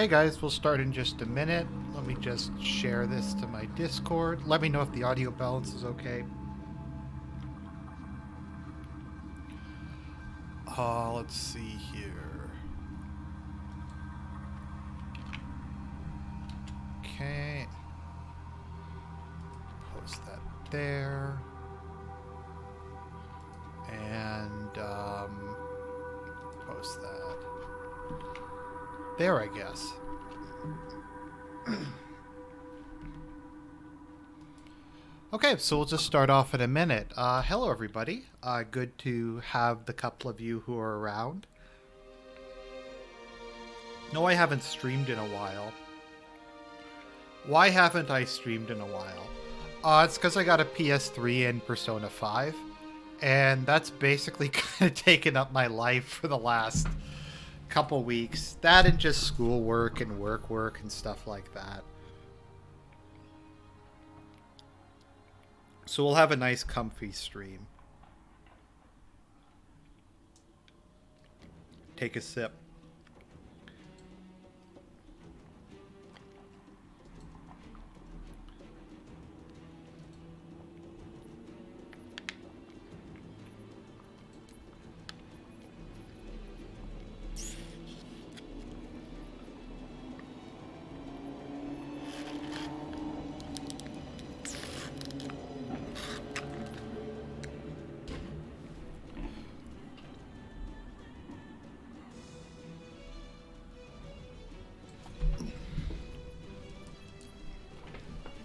Hey guys, we'll start in just a minute. Let me just share this to my Discord. Let me know if the audio balance is okay. Let's see here. Okay. Post that there. And post that there, I guess. Okay, so we'll just start off in a minute. Hello, everybody. Good to have the couple of you who are around. No, I haven't streamed in a while. Why haven't I streamed in a while? It's because I got a PS3 and Persona 5, and that's basically kind of taken up my life for the last couple weeks. That and just schoolwork and work and stuff like that. So we'll have a nice comfy stream. Take a sip.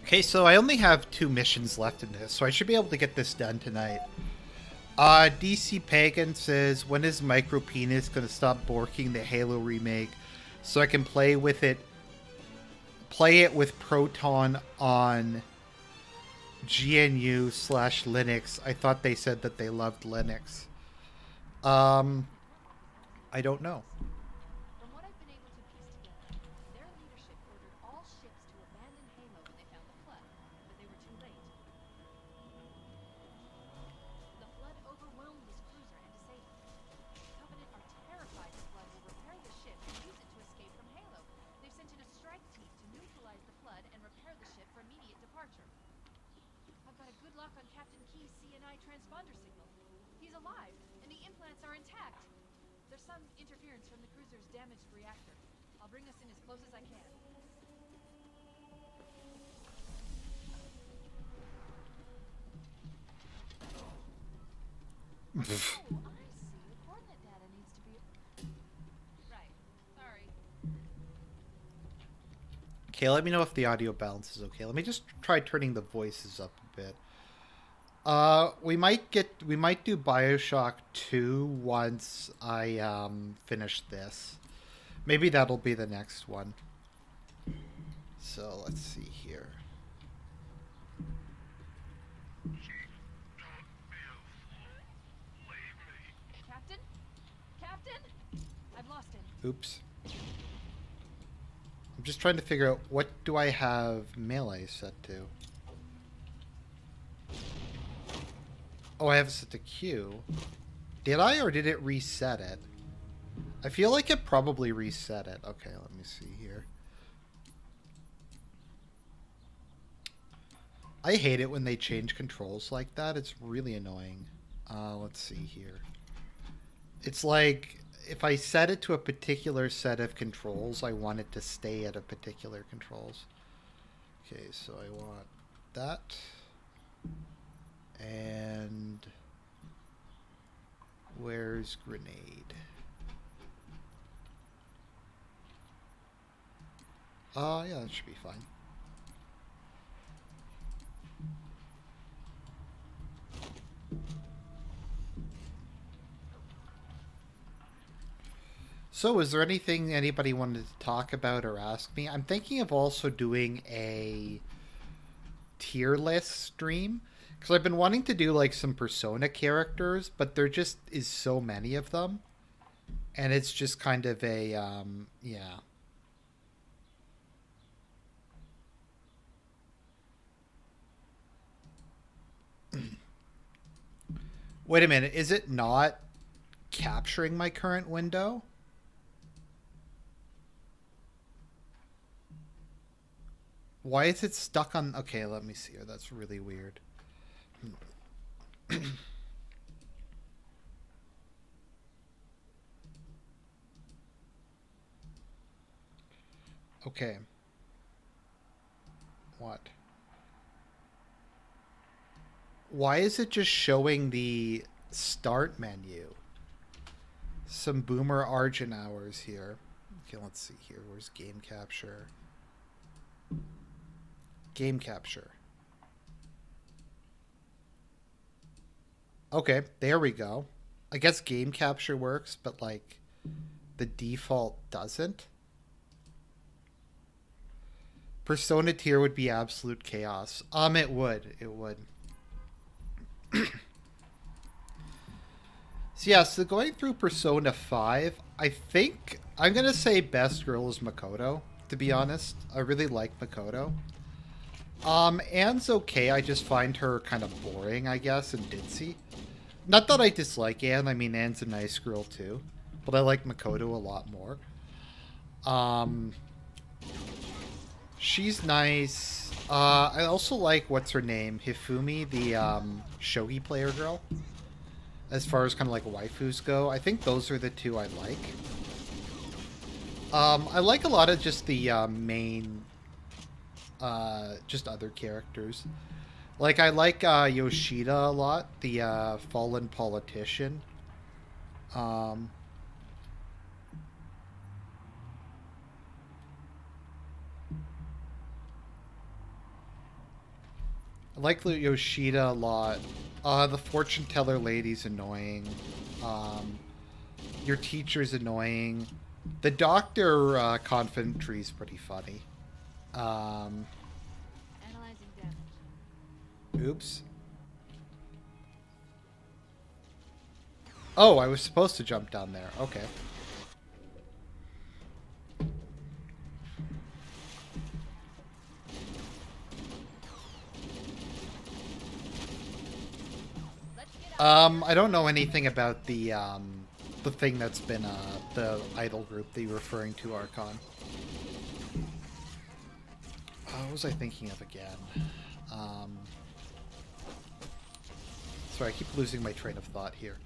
Okay, so I only have 2 missions left in this, so I should be able to get this done tonight. DC Pagan says, when is Micro Penis going to stop borking the Halo remake so I can play it with Proton on GNU/Linux? I thought they said that they loved Linux. I don't know. Okay, let me know if the audio balance is okay. Let me just try turning the voices up a bit. We might do BioShock 2 once I finish this. Maybe that'll be the next one. So let's see here. Captain, I've lost him. Oops. I'm just trying to figure out what do I have melee set to. Oh, I have it set to Q. Did I, or did it reset it? I feel like it probably reset it. Okay, let me see here. I hate it when they change controls like that. It's really annoying. Let's see here. It's like, if I set it to a particular set of controls, I want it to stay at a particular controls. Okay, so I want that. And where's grenade? Yeah, that should be fine. So, is there anything anybody wanted to talk about or ask me? I'm thinking of also doing a tier list stream, because I've been wanting to do like some Persona characters, but there just is so many of them, and it's just kind of a yeah. Wait a minute, is it not capturing my current window? Why is it stuck on... Okay, let me see here. That's really weird. Okay. What? Why is it just showing the start menu? Some boomer Argent hours here. Okay, let's see here. Where's game capture? Game capture. Okay, there we go. I guess game capture works, but like the default doesn't. Persona tier would be absolute chaos. It would. It would. So yeah, so going through Persona 5, I think I'm going to say best girl is Makoto, to be honest. I really like Makoto. Anne's okay, I just find her kind of boring, I guess, and ditzy. Not that I dislike Anne, I mean, Anne's a nice girl too. But I like Makoto a lot more. She's nice. I also like, what's her name? Hifumi, the shogi player girl. As far as kind of like waifus go. I think those are the two I like. I like a lot of just the main... just other characters. Like, I like Yoshida a lot, the fallen politician. I like Yoshida a lot. The fortune teller lady's annoying. Your teacher's annoying. The doctor confident tree's pretty funny. Analyzing damage. Oops. Oh, I was supposed to jump down there. Okay. I don't know anything about the thing that's been the idol group that you're referring to, Archon. What was I thinking of again? Sorry, I keep losing my train of thought here.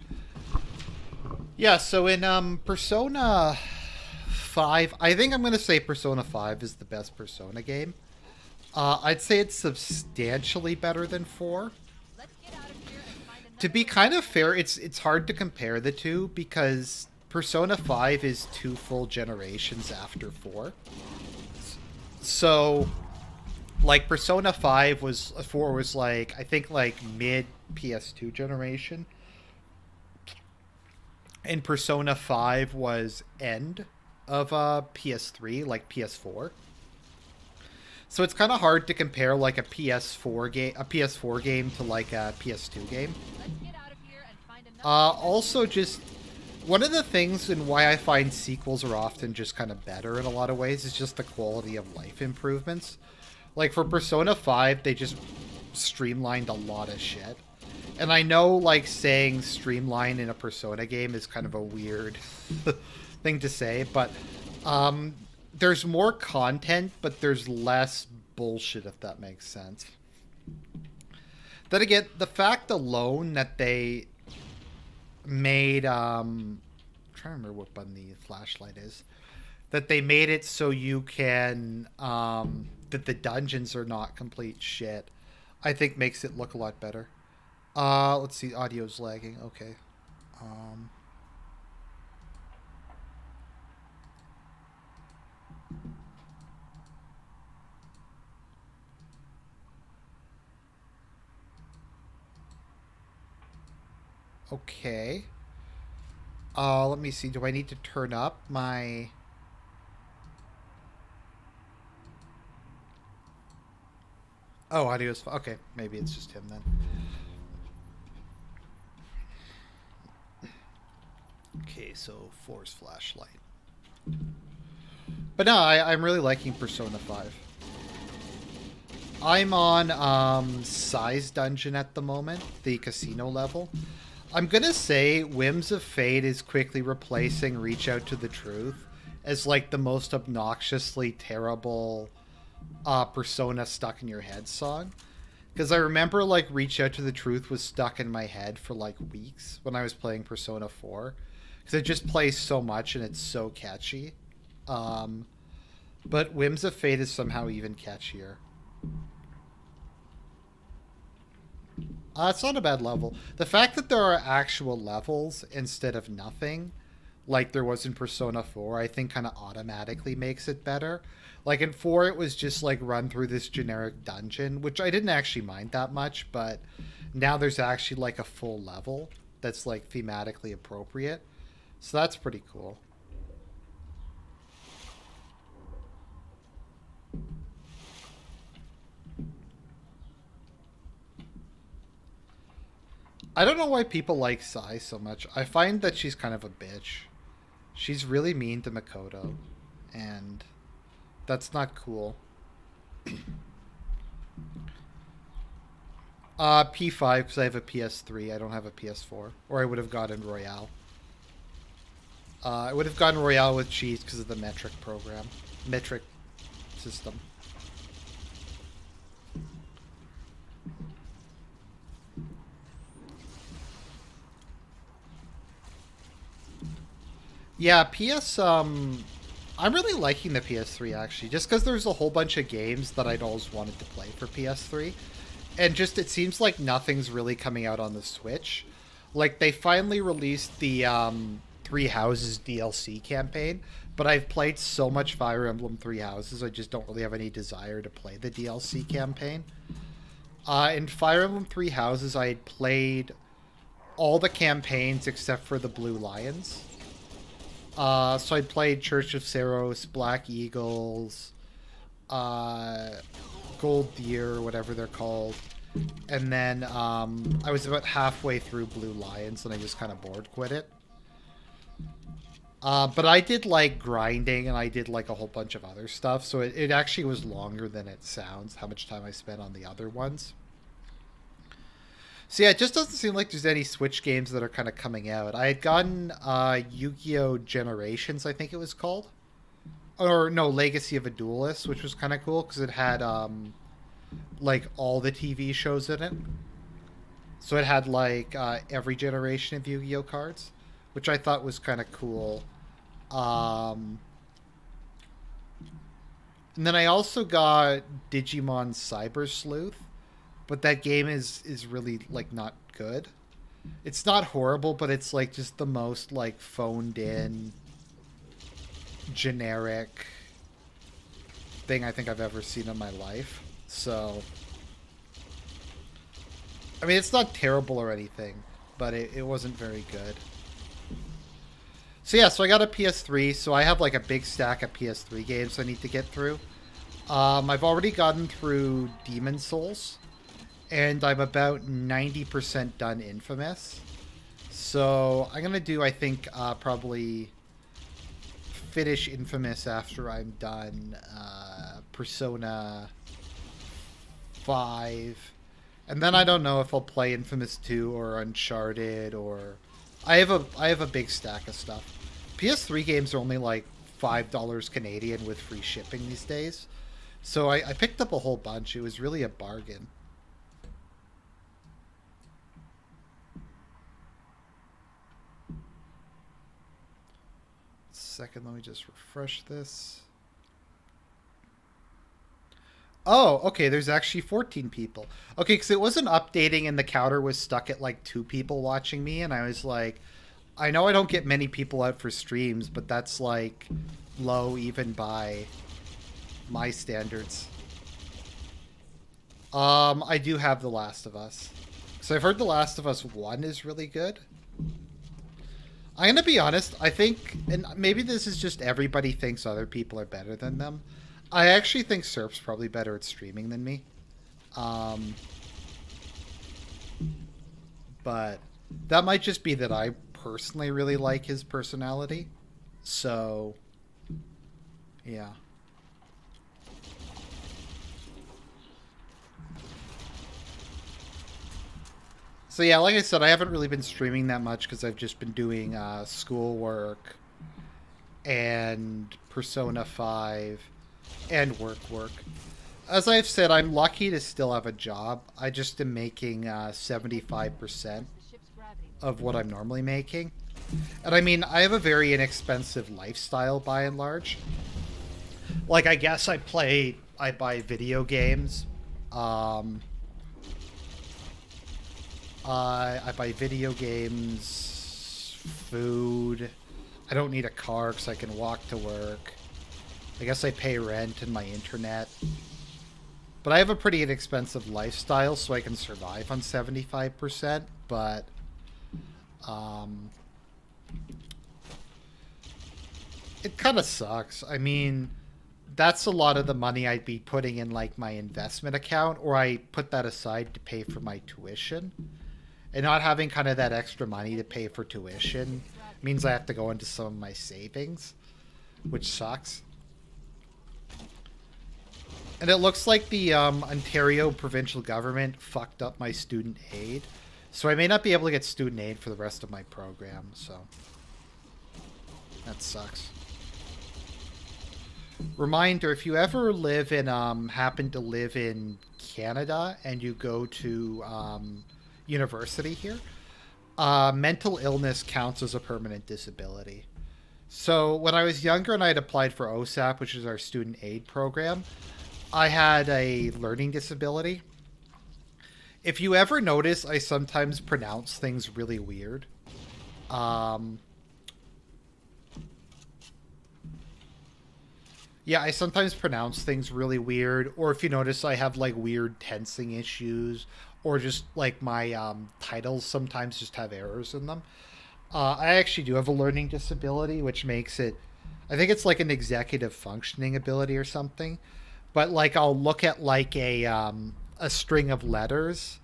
Yeah, so in Persona 5, I think I'm going to say Persona 5 is the best Persona game. I'd say it's substantially better than 4. To be kind of fair, it's hard to compare the two because Persona 5 is 2 full generations after 4. So, like, Persona 5 was... 4 was, like, I think, like, mid PS2 generation. And Persona 5 was end of PS3, like PS4. So it's kind of hard to compare, like, a PS4 game to, like, a PS2 game. Also, just... One of the things and why I find sequels are often just kind of better in a lot of ways is just the quality of life improvements. Like, for Persona 5, they just streamlined a lot of shit. And I know, like, saying streamline in a Persona game is kind of a weird thing to say, but there's more content, but there's less bullshit, if that makes sense. Then again, the fact alone that they made... I'm trying to remember what button the flashlight is. That they made it so you can... that the dungeons are not complete shit, I think makes it look a lot better. Let's see, audio's lagging. Okay. Okay. Let me see. Do I need to turn up my... Oh, audio's... Okay, maybe it's just him then. Okay, so force flashlight. But no, I'm really liking Persona 5. I'm on Size Dungeon at the moment, the casino level. I'm gonna say Whims of Fate is quickly replacing Reach Out to the Truth as like the most obnoxiously terrible Persona Stuck in Your Head song. Because I remember, like, Reach Out to the Truth was stuck in my head for, like, weeks when I was playing Persona 4. Because it just plays so much and it's so catchy. Um, but Whims of Fate is somehow even catchier. It's not a bad level. The fact that there are actual levels instead of nothing, like there was in Persona 4, I think kind of automatically makes it better. Like in 4, it was just like run through this generic dungeon, which I didn't actually mind that much, but now there's actually like a full level that's like thematically appropriate. So that's pretty cool. I don't know why people like Sai so much. I find that she's kind of a bitch. She's really mean to Makoto, and that's not cool. P5 because I have a PS3. I don't have a PS4, or I would have gotten Royale. I would have gotten Royale with cheese because of the metric system. Yeah, I'm really liking the PS3 actually, just because there's a whole bunch of games that I'd always wanted to play for PS3, and just it seems like nothing's really coming out on the Switch. Like they finally released the Three Houses DLC campaign, but I've played so much Fire Emblem Three Houses, I just don't really have any desire to play the DLC campaign. In Fire Emblem Three Houses, I had played all the campaigns except for the Blue Lions. So I played Church of Saros, Black Eagles, uh, Gold Deer, whatever they're called. And then I was about halfway through Blue Lions and I just kind of quit it. But I did like grinding and I did like a whole bunch of other stuff. So it actually was longer than it sounds, how much time I spent on the other ones. So yeah, it just doesn't seem like there's any Switch games that are kind of coming out. I had gotten Yu-Gi-Oh! Generations, I think it was called. Or no, Legacy of a Duelist, which was kind of cool because it had like all the TV shows in it. So it had like every generation of Yu-Gi-Oh! Cards, which I thought was kind of cool. Um, and then I also got Digimon Cyber Sleuth, but that game is really like not good. It's not horrible, but it's like just the most like phoned in generic thing I think I've ever seen in my life. So I mean it's not terrible or anything, but it wasn't very good. So yeah, so I got a PS3, so I have like a big stack of PS3 games I need to get through. I've already gotten through Demon Souls, and I'm about 90% done Infamous. So I'm gonna do, I think, probably finish Infamous after I'm done Persona 5. And then I don't know if I'll play Infamous 2 or Uncharted or I have a big stack of stuff. PS3 games are only like $5 Canadian with free shipping these days. So I picked up a whole bunch. It was really a bargain. Second, let me just refresh this. Oh, okay, there's actually 14 people. Okay, because it wasn't updating and the counter was stuck at like 2 people watching me, and I was like, I know I don't get many people out for streams, but that's like low even by my standards. I do have The Last of Us. So I've heard The Last of Us 1 is really good. I'm going to be honest, I think, and maybe this is just everybody thinks other people are better than them. I actually think Serp's probably better at streaming than me. But that might just be that I personally really like his personality. So, yeah. So yeah, like I said, I haven't really been streaming that much because I've just been doing schoolwork and Persona 5 and work. As I've said, I'm lucky to still have a job. I just am making 75% of what I'm normally making. And I mean, I have a very inexpensive lifestyle by and large. Like, I guess I buy video games. I buy video games, food. I don't need a car because I can walk to work. I guess I pay rent and my internet. But I have a pretty inexpensive lifestyle, so I can survive on 75%. But, it kind of sucks. I mean, that's a lot of the money I'd be putting in, like, my investment account, or I put that aside to pay for my tuition. And not having kind of that extra money to pay for tuition means I have to go into some of my savings, which sucks. And it looks like the Ontario provincial government fucked up my student aid. So I may not be able to get student aid for the rest of my program, so that sucks. Reminder, if you ever live in, happen to live in Canada and you go to university here, mental illness counts as a permanent disability. So when I was younger and I had applied for OSAP, which is our student aid program, I had a learning disability. If you ever notice, I sometimes pronounce things really weird. Yeah, I sometimes pronounce things really weird. Or if you notice, I have like weird tensing issues. Or just like my titles sometimes just have errors in them. I actually do have a learning disability, which makes it, I think it's like an executive functioning ability or something. But like I'll look at like a string of letters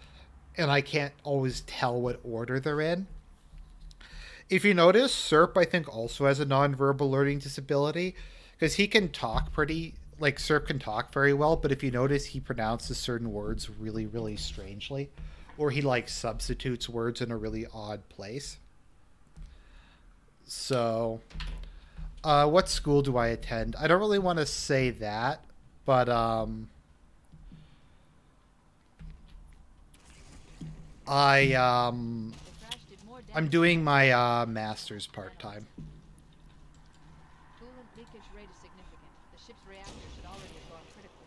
and I can't always tell what order they're in. If you notice, Serp I think also has a nonverbal learning disability because he can talk pretty, like Serp can talk very well, but if you notice he pronounces certain words really, really strangely, or he like substitutes words in a really odd place. So, what school do I attend? I don't really want to say that, but I'm doing my master's part time. Coolant leakage rate is significant. The ship's reactor should already have gone critical.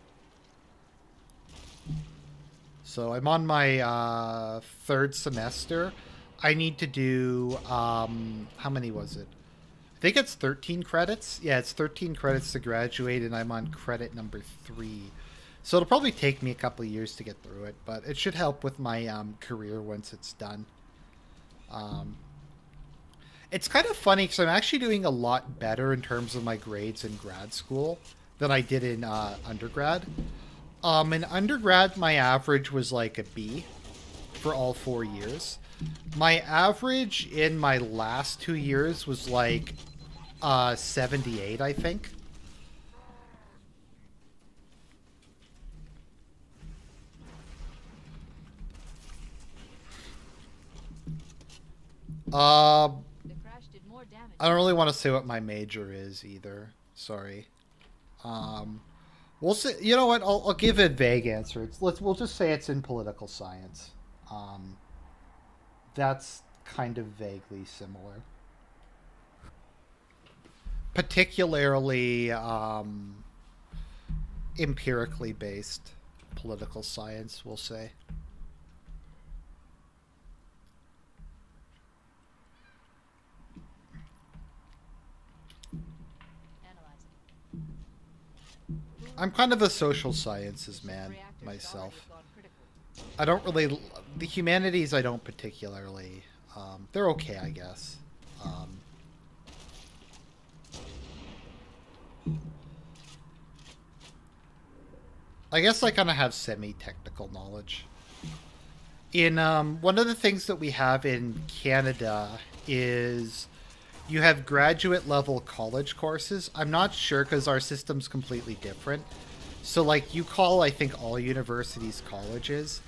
So I'm on my third semester. I need to do how many was it? I think it's 13 credits. Yeah, it's 13 credits to graduate, and I'm on credit number 3. So it'll probably take me a couple of years to get through it, but it should help with my career once it's done. It's kind of funny because I'm actually doing a lot better in terms of my grades in grad school than I did in undergrad. In undergrad, my average was like a B for all 4 years. My average in my last 2 years was like 78, I think. I don't really want to say what my major is either. Sorry. We'll say. You know what? I'll give a vague answer. We'll just say it's in political science. That's kind of vaguely similar. Particularly empirically based political science, we'll say. I'm kind of a social sciences man myself. I don't really... The humanities I don't particularly... they're okay, I guess. I guess I kind of have semi-technical knowledge. In one of the things that we have in Canada is... You have graduate level college courses. I'm not sure because our system's completely different. So like you call, I think, all universities colleges.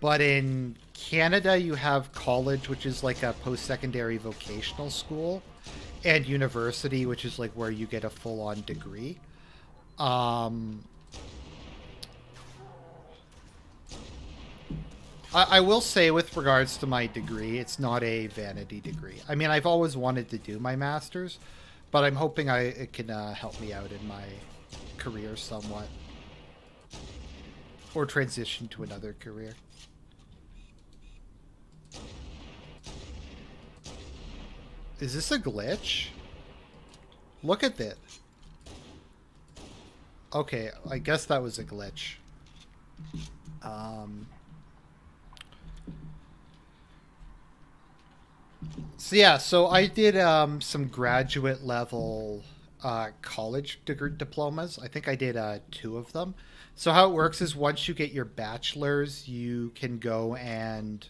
But in Canada, you have college, which is like a post-secondary vocational school, and university, which is like where you get a full-on degree. Um, I will say, with regards to my degree, it's not a vanity degree. I mean, I've always wanted to do my master's, but I'm hoping it can help me out in my career somewhat, or transition to another career. Is this a glitch? Look at it. Okay, I guess that was a glitch. So yeah, so I did some graduate level college degree diplomas. I think I did 2 of them. So how it works is once you get your bachelor's, you can go and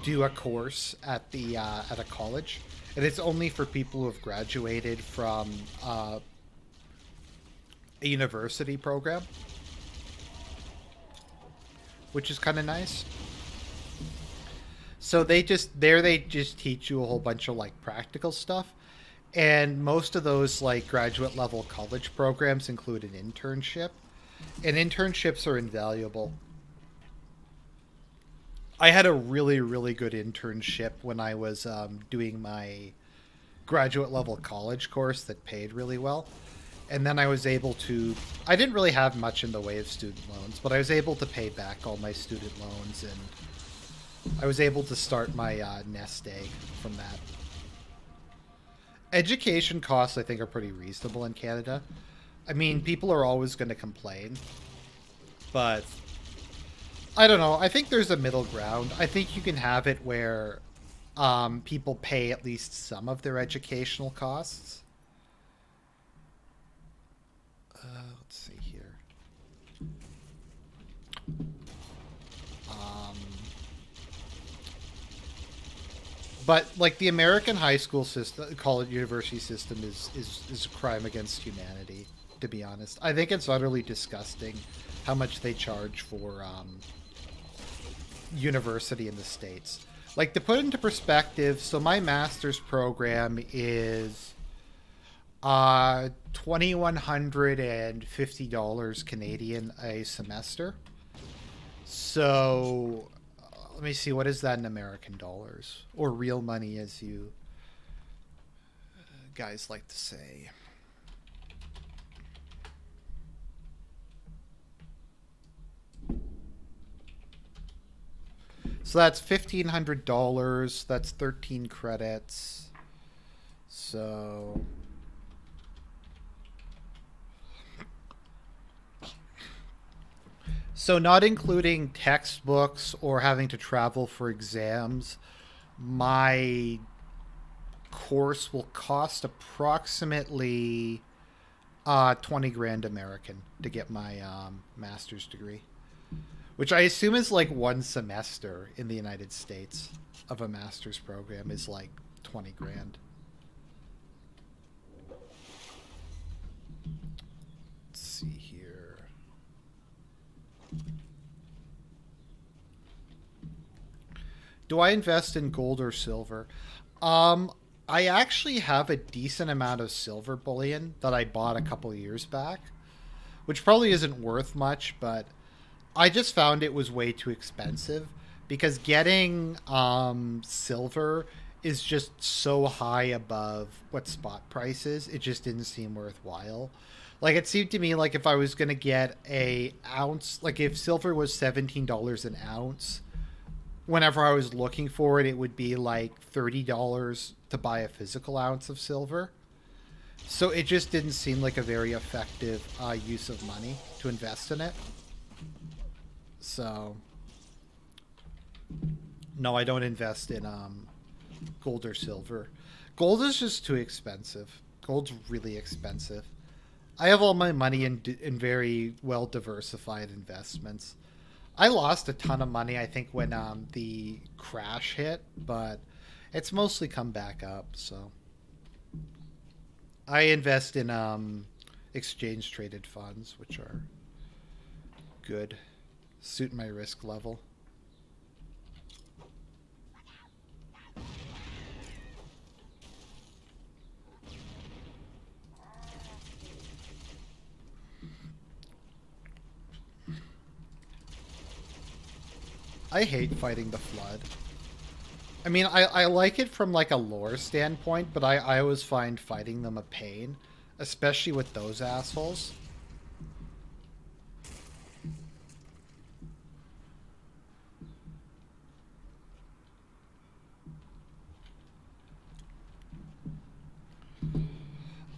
do a course at the at a college, and it's only for people who have graduated from a university program, which is kind of nice. So they just teach you a whole bunch of like practical stuff, and most of those like graduate level college programs include an internship, and internships are invaluable. I had a really good internship when I was doing my graduate level college course that paid really well. And then I was able to, I didn't really have much in the way of student loans, but I was able to pay back all my student loans, and I was able to start my nest egg from that. Education costs, I think, are pretty reasonable in Canada. I mean, people are always going to complain, but I don't know. I think there's a middle ground. I think you can have it where people pay at least some of their educational costs. Let's see here. But like the American high school system, college, university system is a crime against humanity. To be honest, I think it's utterly disgusting how much they charge for university in the States. Like, to put into perspective, so my master's program is $2,150 Canadian a semester. So let me see, what is that in American dollars, or real money, as you guys like to say. So that's $1,500. That's 13 credits. So not including textbooks or having to travel for exams, my course will cost approximately 20 grand American to get my master's degree, which I assume is like one semester in the United States of a master's program is like 20 grand. Let's see here. Do I invest in gold or silver? I actually have a decent amount of silver bullion that I bought a couple years back, which probably isn't worth much, but I just found it was way too expensive because getting silver is just so high above what spot price is. It just didn't seem worthwhile. Like, it seemed to me like if I was going to get a ounce, like if silver was $17 an ounce, whenever I was looking for it, it would be like $30 to buy a physical ounce of silver. So it just didn't seem like a very effective use of money to invest in it. So, no, I don't invest in gold or silver. Gold is just too expensive. Gold's really expensive. I have all my money in very well diversified investments. I lost a ton of money, I think, when the crash hit, but it's mostly come back up. So I invest in exchange traded funds, which are good, suit my risk level. I hate fighting the Flood. I mean, I like it from like a lore standpoint, but I always find fighting them a pain, especially with those assholes.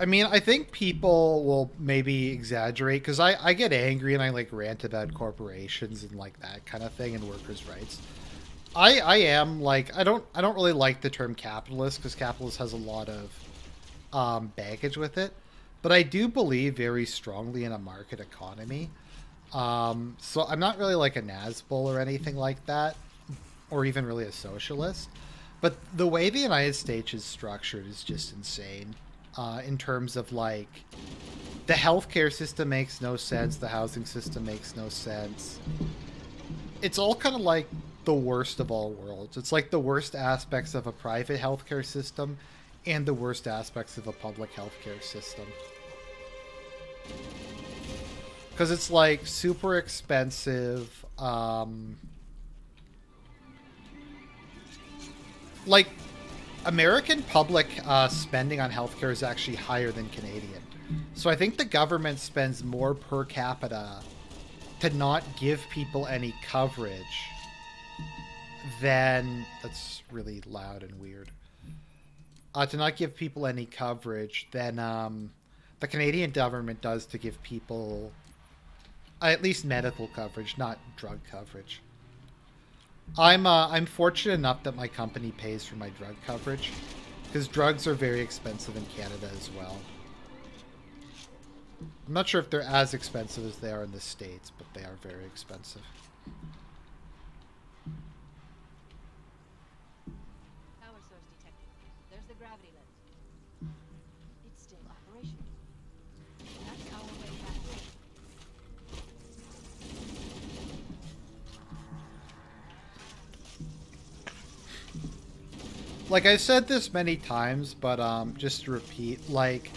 I mean, I think people will maybe exaggerate because I get angry and I like rant about corporations and like that kind of thing and workers' rights. I am like I don't really like the term capitalist because capitalist has a lot of baggage with it, but I do believe very strongly in a market economy. So I'm not really like a Nazbol or anything like that, or even really a socialist. But the way the United States is structured is just insane. In terms of like the healthcare system makes no sense, the housing system makes no sense. It's all kind of like the worst of all worlds. It's like the worst aspects of a private healthcare system and the worst aspects of a public healthcare system. Because it's like super expensive. Like American public spending on healthcare is actually higher than Canadian. So I think the government spends more per capita to not give people any coverage than... That's really loud and weird. To not give people any coverage than the Canadian government does to give people at least medical coverage, not drug coverage. I'm fortunate enough that my company pays for my drug coverage because drugs are very expensive in Canada as well. I'm not sure if they're as expensive as they are in the States, but they are very expensive. Power source detected. There's the gravity lens. It's still operational. That's our way back in. Like I've said this many times, but just to repeat, like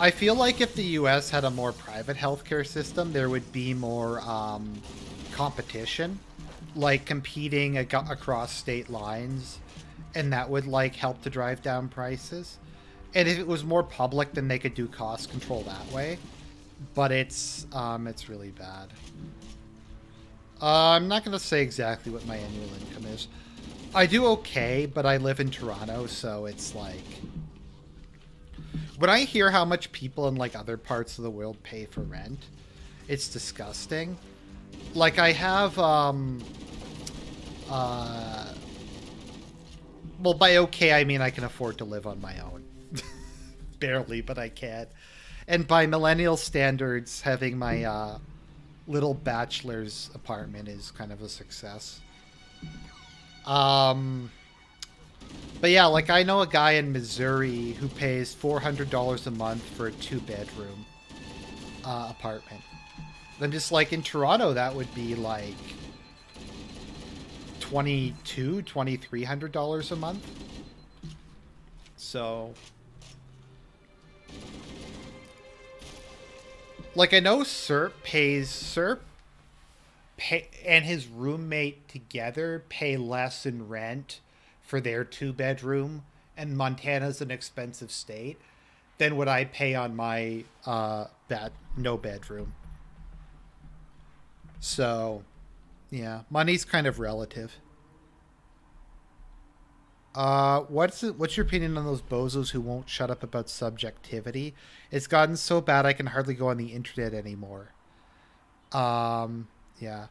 I feel like if the US had a more private healthcare system, there would be more competition, like competing across state lines, and that would like help to drive down prices. And if it was more public, then they could do cost control that way. But it's really bad. I'm not going to say exactly what my annual income is. I do okay, but I live in Toronto, so it's like... When I hear how much people in like other parts of the world pay for rent, it's disgusting. Like I have, well, by okay, I mean I can afford to live on my own. Barely, but I can. And by millennial standards, having my little bachelor's apartment is kind of a success. But yeah, like I know a guy in Missouri who pays $400 a month for a 2-bedroom apartment. I'm just like, in Toronto, that would be like $2,300 a month. So, like I know Serp and his roommate together pay less in rent for their 2-bedroom, and Montana's an expensive state, than what I pay on my no bedroom. So, yeah, money's kind of relative. What's your opinion on those bozos who won't shut up about subjectivity? It's gotten so bad I can hardly go on the internet anymore. Yeah.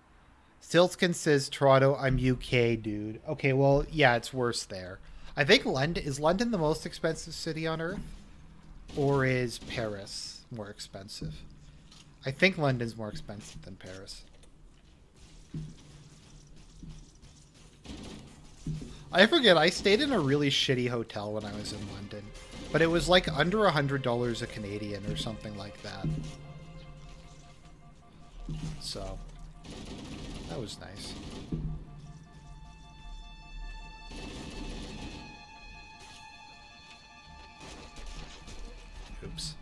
Stiltskin says, Toronto, I'm UK, dude. Okay, well, yeah, it's worse there. I think London... Is London the most expensive city on Earth? Or is Paris more expensive? I think London's more expensive than Paris. I forget, I stayed in a really shitty hotel when I was in London. But it was like under $100 a Canadian or something like that. So... that was nice. Oops.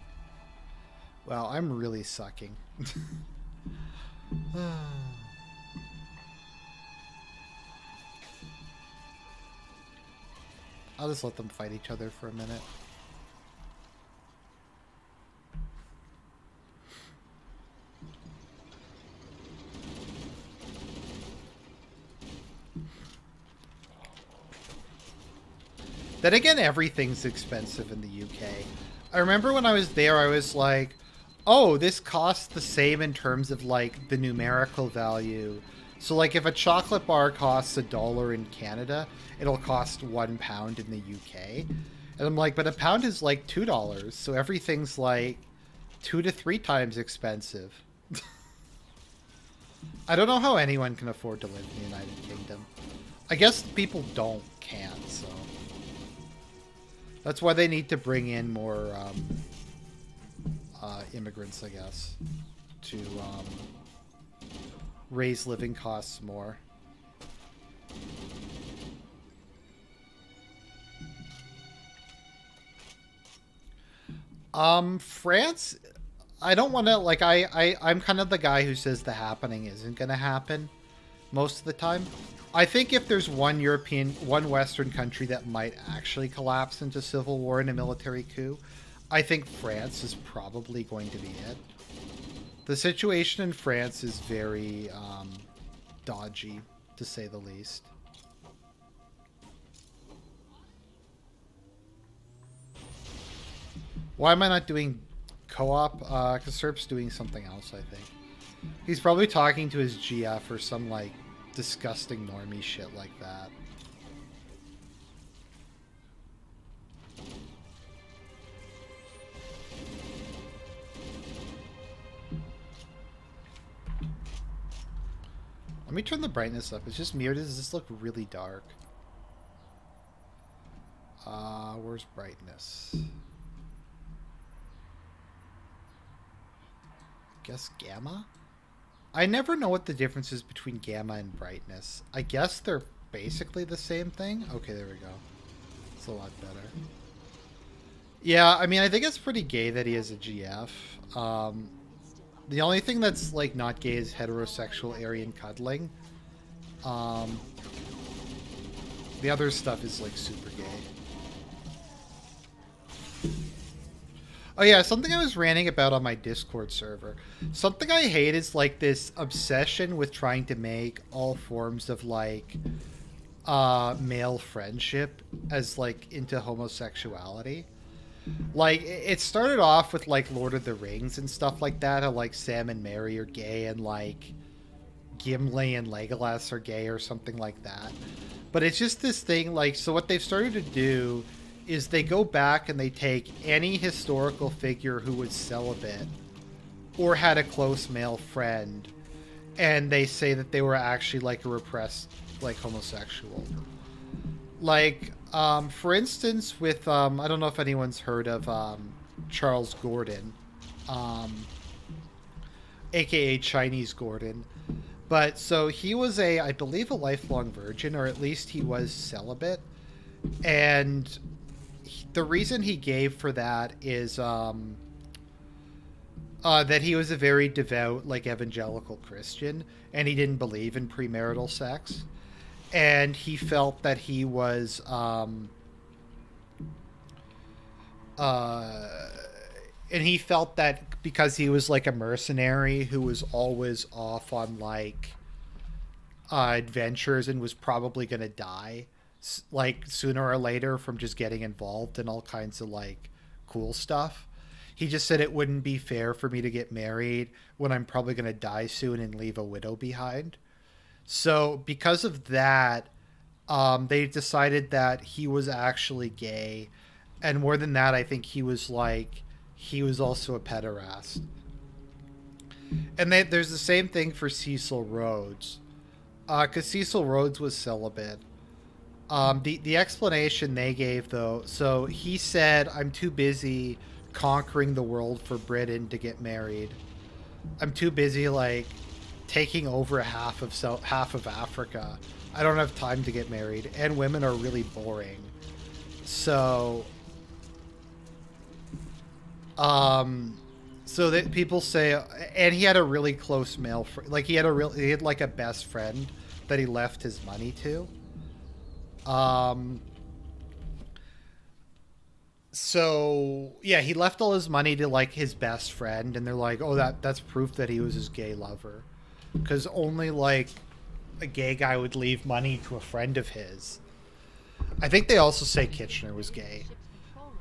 Wow, I'm really sucking. I'll just let them fight each other for a minute. Then again, everything's expensive in the UK. I remember when I was there, I was like, oh, this costs the same in terms of, like, the numerical value. So, like, if a chocolate bar costs $1 in Canada, it'll cost £1 in the UK. And I'm like, but a pound is, like, $2, so everything's, like, 2 to 3 times expensive. I don't know how anyone can afford to live in the United Kingdom. I guess people can't, so... That's why they need to bring in more immigrants, I guess, to raise living costs more. France, I don't want to, like, I'm kind of the guy who says the happening isn't going to happen most of the time. I think if there's one Western country that might actually collapse into civil war and a military coup, I think France is probably going to be it. The situation in France is very dodgy, to say the least. Why am I not doing co-op? Because Serp's doing something else, I think. He's probably talking to his GF or some, like, disgusting normie shit like that. Let me turn the brightness up. It's just me, or does this look really dark? Where's brightness? Guess gamma? I never know what the difference is between gamma and brightness. I guess they're basically the same thing. Okay, there we go. It's a lot better. Yeah, I mean, I think it's pretty gay that he is a GF. The only thing that's, like, not gay is heterosexual Aryan cuddling. The other stuff is, like, super gay. Oh yeah, something I was ranting about on my Discord server. Something I hate is, like, this obsession with trying to make all forms of, like, male friendship as, like, into homosexuality. Like, it started off with, like, Lord of the Rings and stuff like that, how, like, Sam and Mary are gay and, like, Gimli and Legolas are gay or something like that. But it's just this thing, like, so what they've started to do is they go back and they take any historical figure who was celibate or had a close male friend, and they say that they were actually, like, a repressed, like, homosexual. Like, for instance, with, I don't know if anyone's heard of Charles Gordon, aka Chinese Gordon. But, so he was I believe, a lifelong virgin, or at least he was celibate. And the reason he gave for that is that he was a very devout, like, evangelical Christian, and he didn't believe in premarital sex. And he felt that he was and he felt that because he was, like, a mercenary who was always off on, like, adventures and was probably going to die, like, sooner or later from just getting involved in all kinds of, like, cool stuff. He just said it wouldn't be fair for me to get married when I'm probably going to die soon and leave a widow behind. So because of that, they decided that he was actually gay. And more than that, I think he was also a pederast. And there's the same thing for Cecil Rhodes. Because Cecil Rhodes was celibate. The explanation they gave, though, so he said, I'm too busy conquering the world for Britain to get married. I'm too busy, like, taking over half of Africa. I don't have time to get married, and women are really boring. So that people say, and he had a really close male friend, like, he had like a best friend that he left his money to. So yeah, he left all his money to like his best friend, and they're like, oh, that's proof that he was his gay lover, because only like a gay guy would leave money to a friend of his. I think they also say Kitchener was gay. Ship's control room.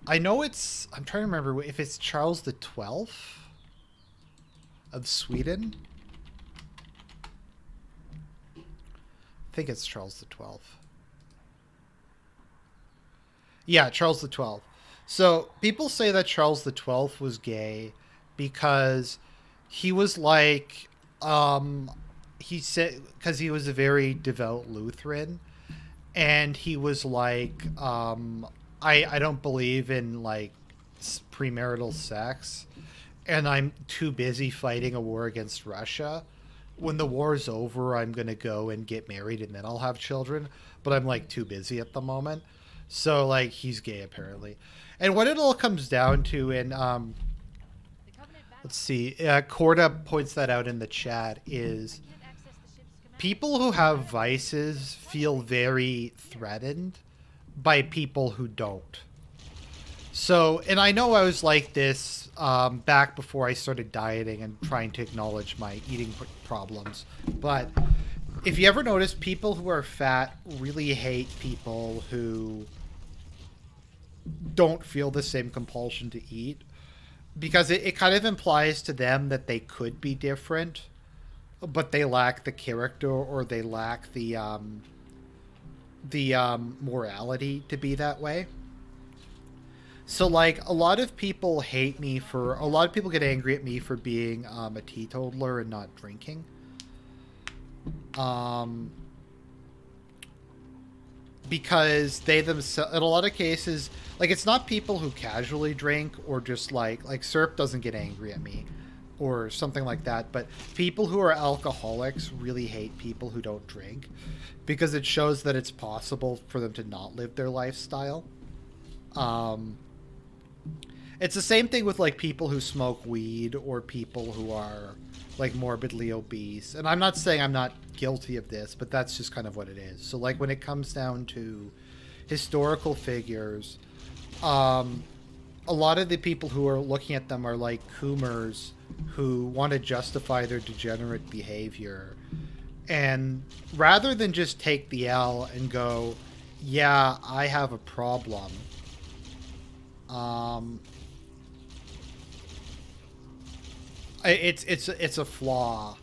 I know it's. I'm trying to remember if it's Charles the 12th of Sweden. I think it's Charles the 12th. Yeah, Charles the 12th. So people say that Charles the 12th was gay because he was like, he said, because he was a very devout Lutheran, and he was like, I don't believe in like premarital sex, and I'm too busy fighting a war against Russia. When the war's over, I'm gonna go and get married, and then I'll have children. But I'm like too busy at the moment. So like he's gay apparently, and what it all comes down to, and The Covenant battle. let's see, Corda points that out in the chat, is Can't access the ship's command. people who have vices feel very threatened by people who don't. So, and I know I was like this back before I started dieting and trying to acknowledge my eating problems. But if you ever notice, people who are fat really hate people who don't feel the same compulsion to eat, because it kind of implies to them that they could be different, but they lack the character, or they lack the morality to be that way. So like a lot of people hate me for, a lot of people get angry at me for being a teetotaler and not drinking. Because they themselves, in a lot of cases, like it's not people who casually drink or just like Syrup doesn't get angry at me or something like that, but people who are alcoholics really hate people who don't drink, because it shows that it's possible for them to not live their lifestyle. It's the same thing with like people who smoke weed or people who are like morbidly obese. And I'm not saying I'm not guilty of this, but that's just kind of what it is. So like when it comes down to historical figures, a lot of the people who are looking at them are like coomers who want to justify their degenerate behavior. And rather than just take the L and go, yeah, I have a problem, it's a flaw.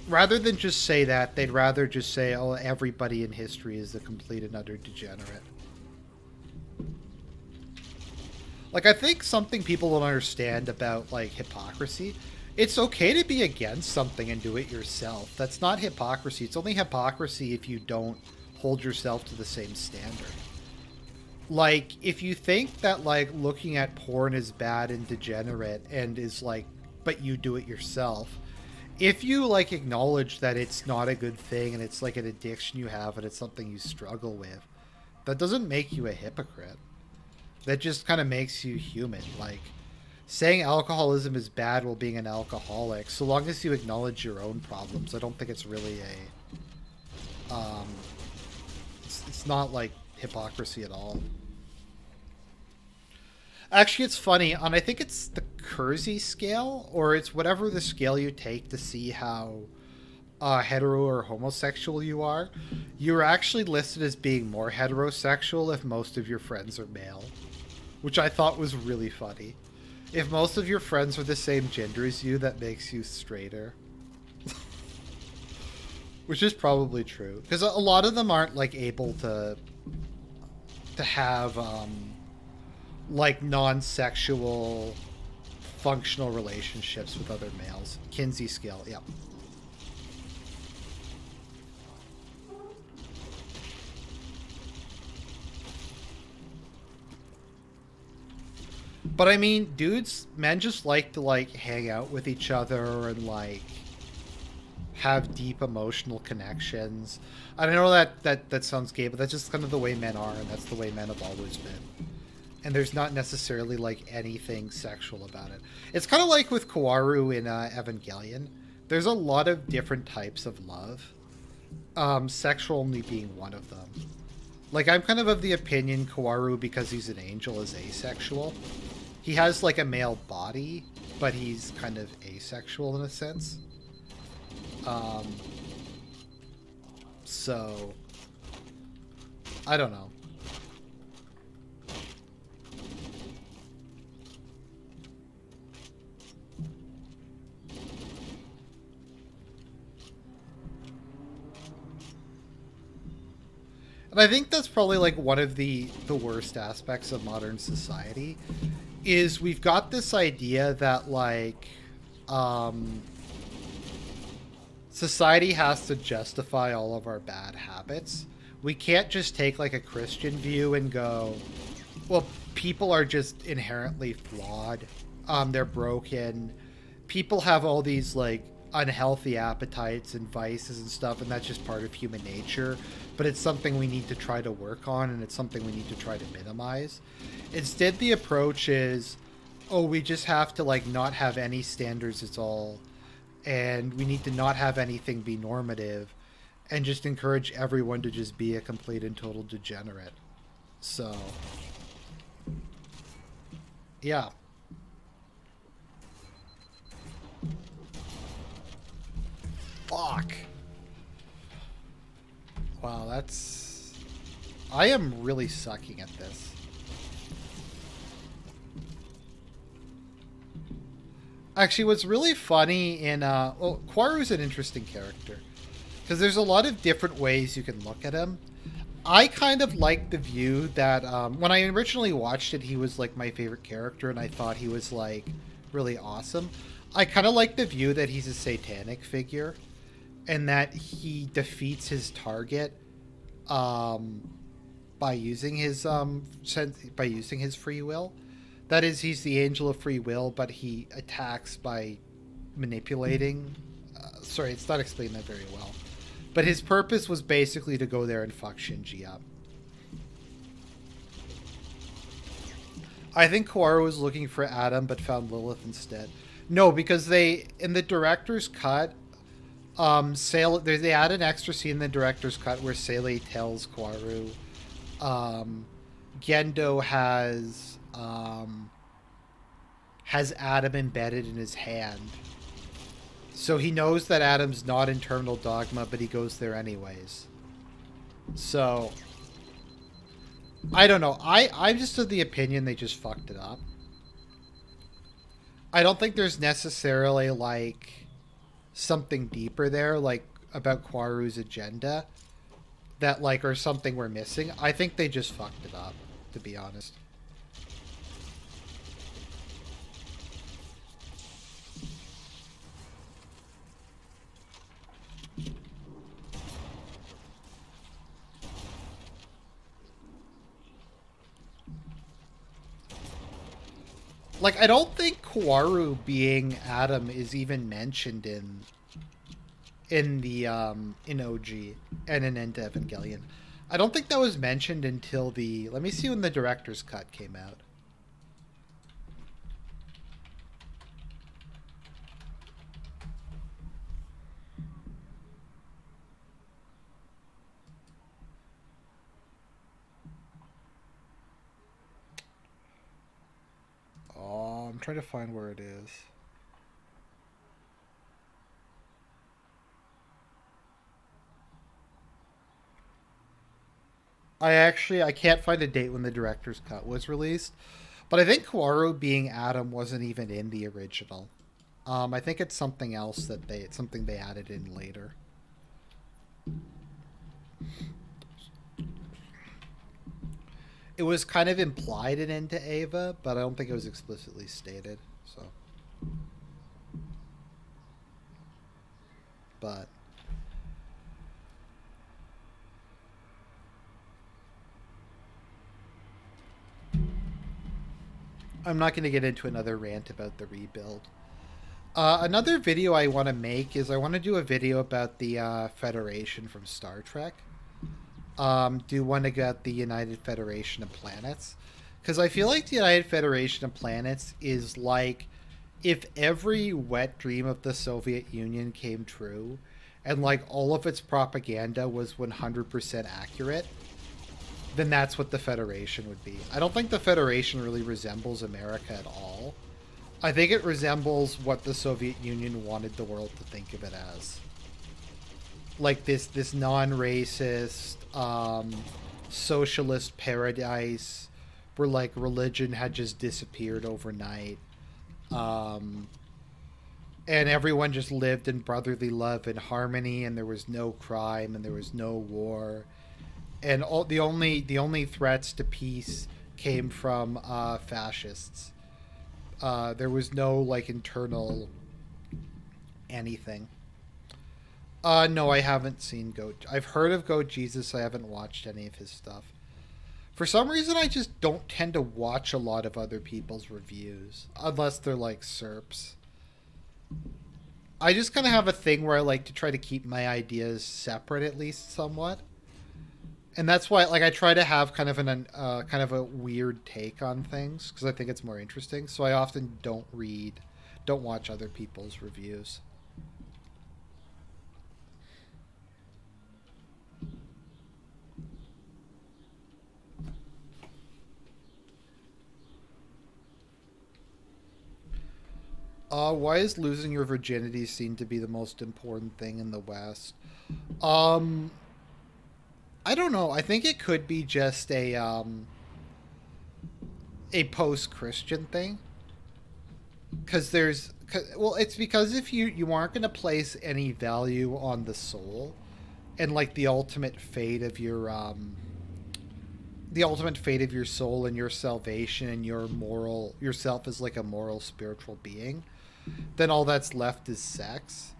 Rather than just say that, they'd rather just say, "Oh, everybody in history is a complete and utter degenerate." Like, I think something people don't understand about like hypocrisy. It's okay to be against something and do it yourself. That's not hypocrisy. It's only hypocrisy if you don't hold yourself to the same standard. Like, if you think that like looking at porn is bad and degenerate and is like, but you do it yourself, if you like acknowledge that it's not a good thing and it's like an addiction you have and it's something you struggle with, that doesn't make you a hypocrite. That just kind of makes you human. Like, saying alcoholism is bad while being an alcoholic, so long as you acknowledge your own problems, I don't think it's really it's not like hypocrisy at all. Actually, it's funny, and I think it's the Kersey scale, or it's whatever the scale you take to see how hetero or homosexual you are. You're actually listed as being more heterosexual if most of your friends are male, which I thought was really funny. If most of your friends are the same gender as you, that makes you straighter. Which is probably true, because a lot of them aren't like able to have like non-sexual functional relationships with other males. Kinsey scale, yeah. But I mean, men just like to like hang out with each other and like have deep emotional connections. I know that sounds gay, but that's just kind of the way men are, and that's the way men have always been. And there's not necessarily like anything sexual about it. It's kind of like with Kaworu in Evangelion. There's a lot of different types of love. Sexual only being one of them. Like, I'm kind of the opinion Kawaru, because he's an angel, is asexual. He has, like, a male body, but he's kind of asexual in a sense. So, I don't know. And I think that's probably like one of the worst aspects of modern society is we've got this idea that like society has to justify all of our bad habits. We can't just take like a Christian view and go, well, people are just inherently flawed. They're broken. People have all these like unhealthy appetites and vices and stuff, and that's just part of human nature. But it's something we need to try to work on, and it's something we need to try to minimize. Instead, the approach is, oh, we just have to like not have any standards at all, and we need to not have anything be normative, and just encourage everyone to just be a complete and total degenerate. So, yeah. Fuck. Wow, that's... I am really sucking at this. Actually, what's really funny in... well, Kwaru's an interesting character. Because there's a lot of different ways you can look at him. I kind of like the view that... when I originally watched it, he was, like, my favorite character, and I thought he was, like, really awesome. I kind of like the view that he's a satanic figure. And that he defeats his target by using his free will. That is, he's the angel of free will, but he attacks by manipulating. Sorry, it's not explained that very well. But his purpose was basically to go there and fuck Shinji up. I think Kawaru was looking for Adam, but found Lilith instead. No, because they, in the director's cut, they add an extra scene in the director's cut where Sele tells Kawaru, Gendo has Adam embedded in his hand. So he knows that Adam's not in Terminal Dogma, but he goes there anyways. So, I don't know. I'm just of the opinion they just fucked it up. I don't think there's necessarily, like, something deeper there, like about Kwaru's agenda that like or something we're missing. I think they just fucked it up, to be honest. Like, I don't think Kawaru being Adam is even mentioned in the in OG and in End of Evangelion. I don't think that was mentioned until the... Let me see when the director's cut came out. Oh, I'm trying to find where it is. I can't find a date when the director's cut was released, but I think Kawaru being Adam wasn't even in the original. I think it's something else it's something they added in later. It was kind of implied in Into Ava, but I don't think it was explicitly stated. So, but I'm not going to get into another rant about the rebuild. Another video I want to make is I want to do a video about the Federation from Star Trek. Do one about the United Federation of Planets. Because I feel like the United Federation of Planets is like if every wet dream of the Soviet Union came true and like all of its propaganda was 100% accurate. then that's what the Federation would be. I don't think the Federation really resembles America at all. I think it resembles what the Soviet Union wanted the world to think of it as. Like this non-racist, socialist paradise where like religion had just disappeared overnight. And everyone just lived in brotherly love and harmony, and there was no crime and there was no war. And the only threats to peace came from fascists. There was no like internal anything. No, I haven't seen Goat. I've heard of Goat Jesus. I haven't watched any of his stuff. For some reason, I just don't tend to watch a lot of other people's reviews unless they're like SERPs. I just kind of have a thing where I like to try to keep my ideas separate, at least somewhat. And that's why, like, I try to have kind of a weird take on things because I think it's more interesting. So I often don't watch other people's reviews. Why is losing your virginity seen to be the most important thing in the West? I don't know. I think it could be just a post-Christian thing. It's because if you aren't going to place any value on the soul and like the ultimate fate of your soul and your salvation and yourself as like a moral spiritual being, then all that's left is sex.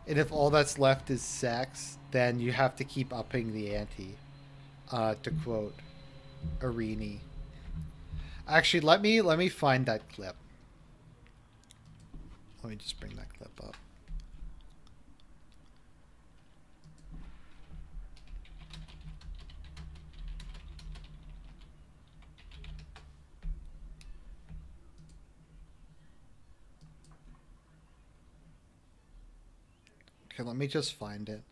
And if all that's left is sex, then you have to keep upping the ante, to quote Arini. Actually, let me find that clip. Let me just bring that clip up. Okay, let me just find it.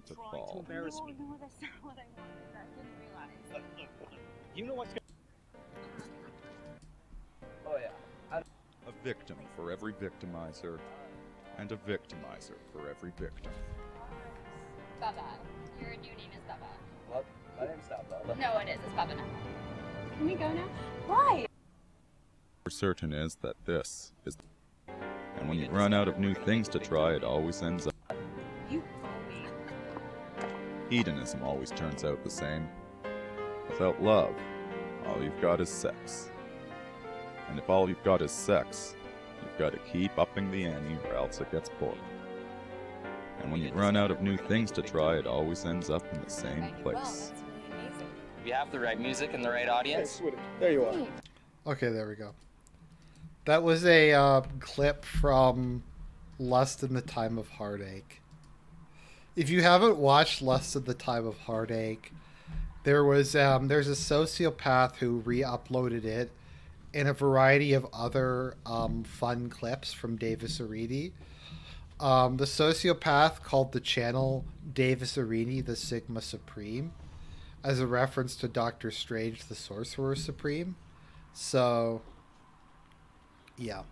Trying to embarrass me. No, that's not what I wanted. I didn't realize. Look, you know what's going Oh yeah. A victim for every victimizer, and a victimizer for every victim. Baba. Your new name is Baba. What? My name's not Bubba. No, it is. It's Baba now. Can we go now? Why? For certain is that this is, and when you run out of new things to try, it always ends up. You owe me. Hedonism always turns out the same. Without love, all you've got is sex. And if all you've got is sex, you've got to keep upping the ante or else it gets boring. And when you run out of new things to try, it always ends up in the same place. We have the right music and the right audience. There you are. Okay, there we go. That was a clip from Lust in the Time of Heartache. If you haven't watched Lust in the Time of Heartache, there's a sociopath who re-uploaded it and a variety of other fun clips from Davis Arini. The sociopath called the channel Davis Arini the Sigma Supreme as a reference to Doctor Strange the Sorcerer Supreme. So, yeah.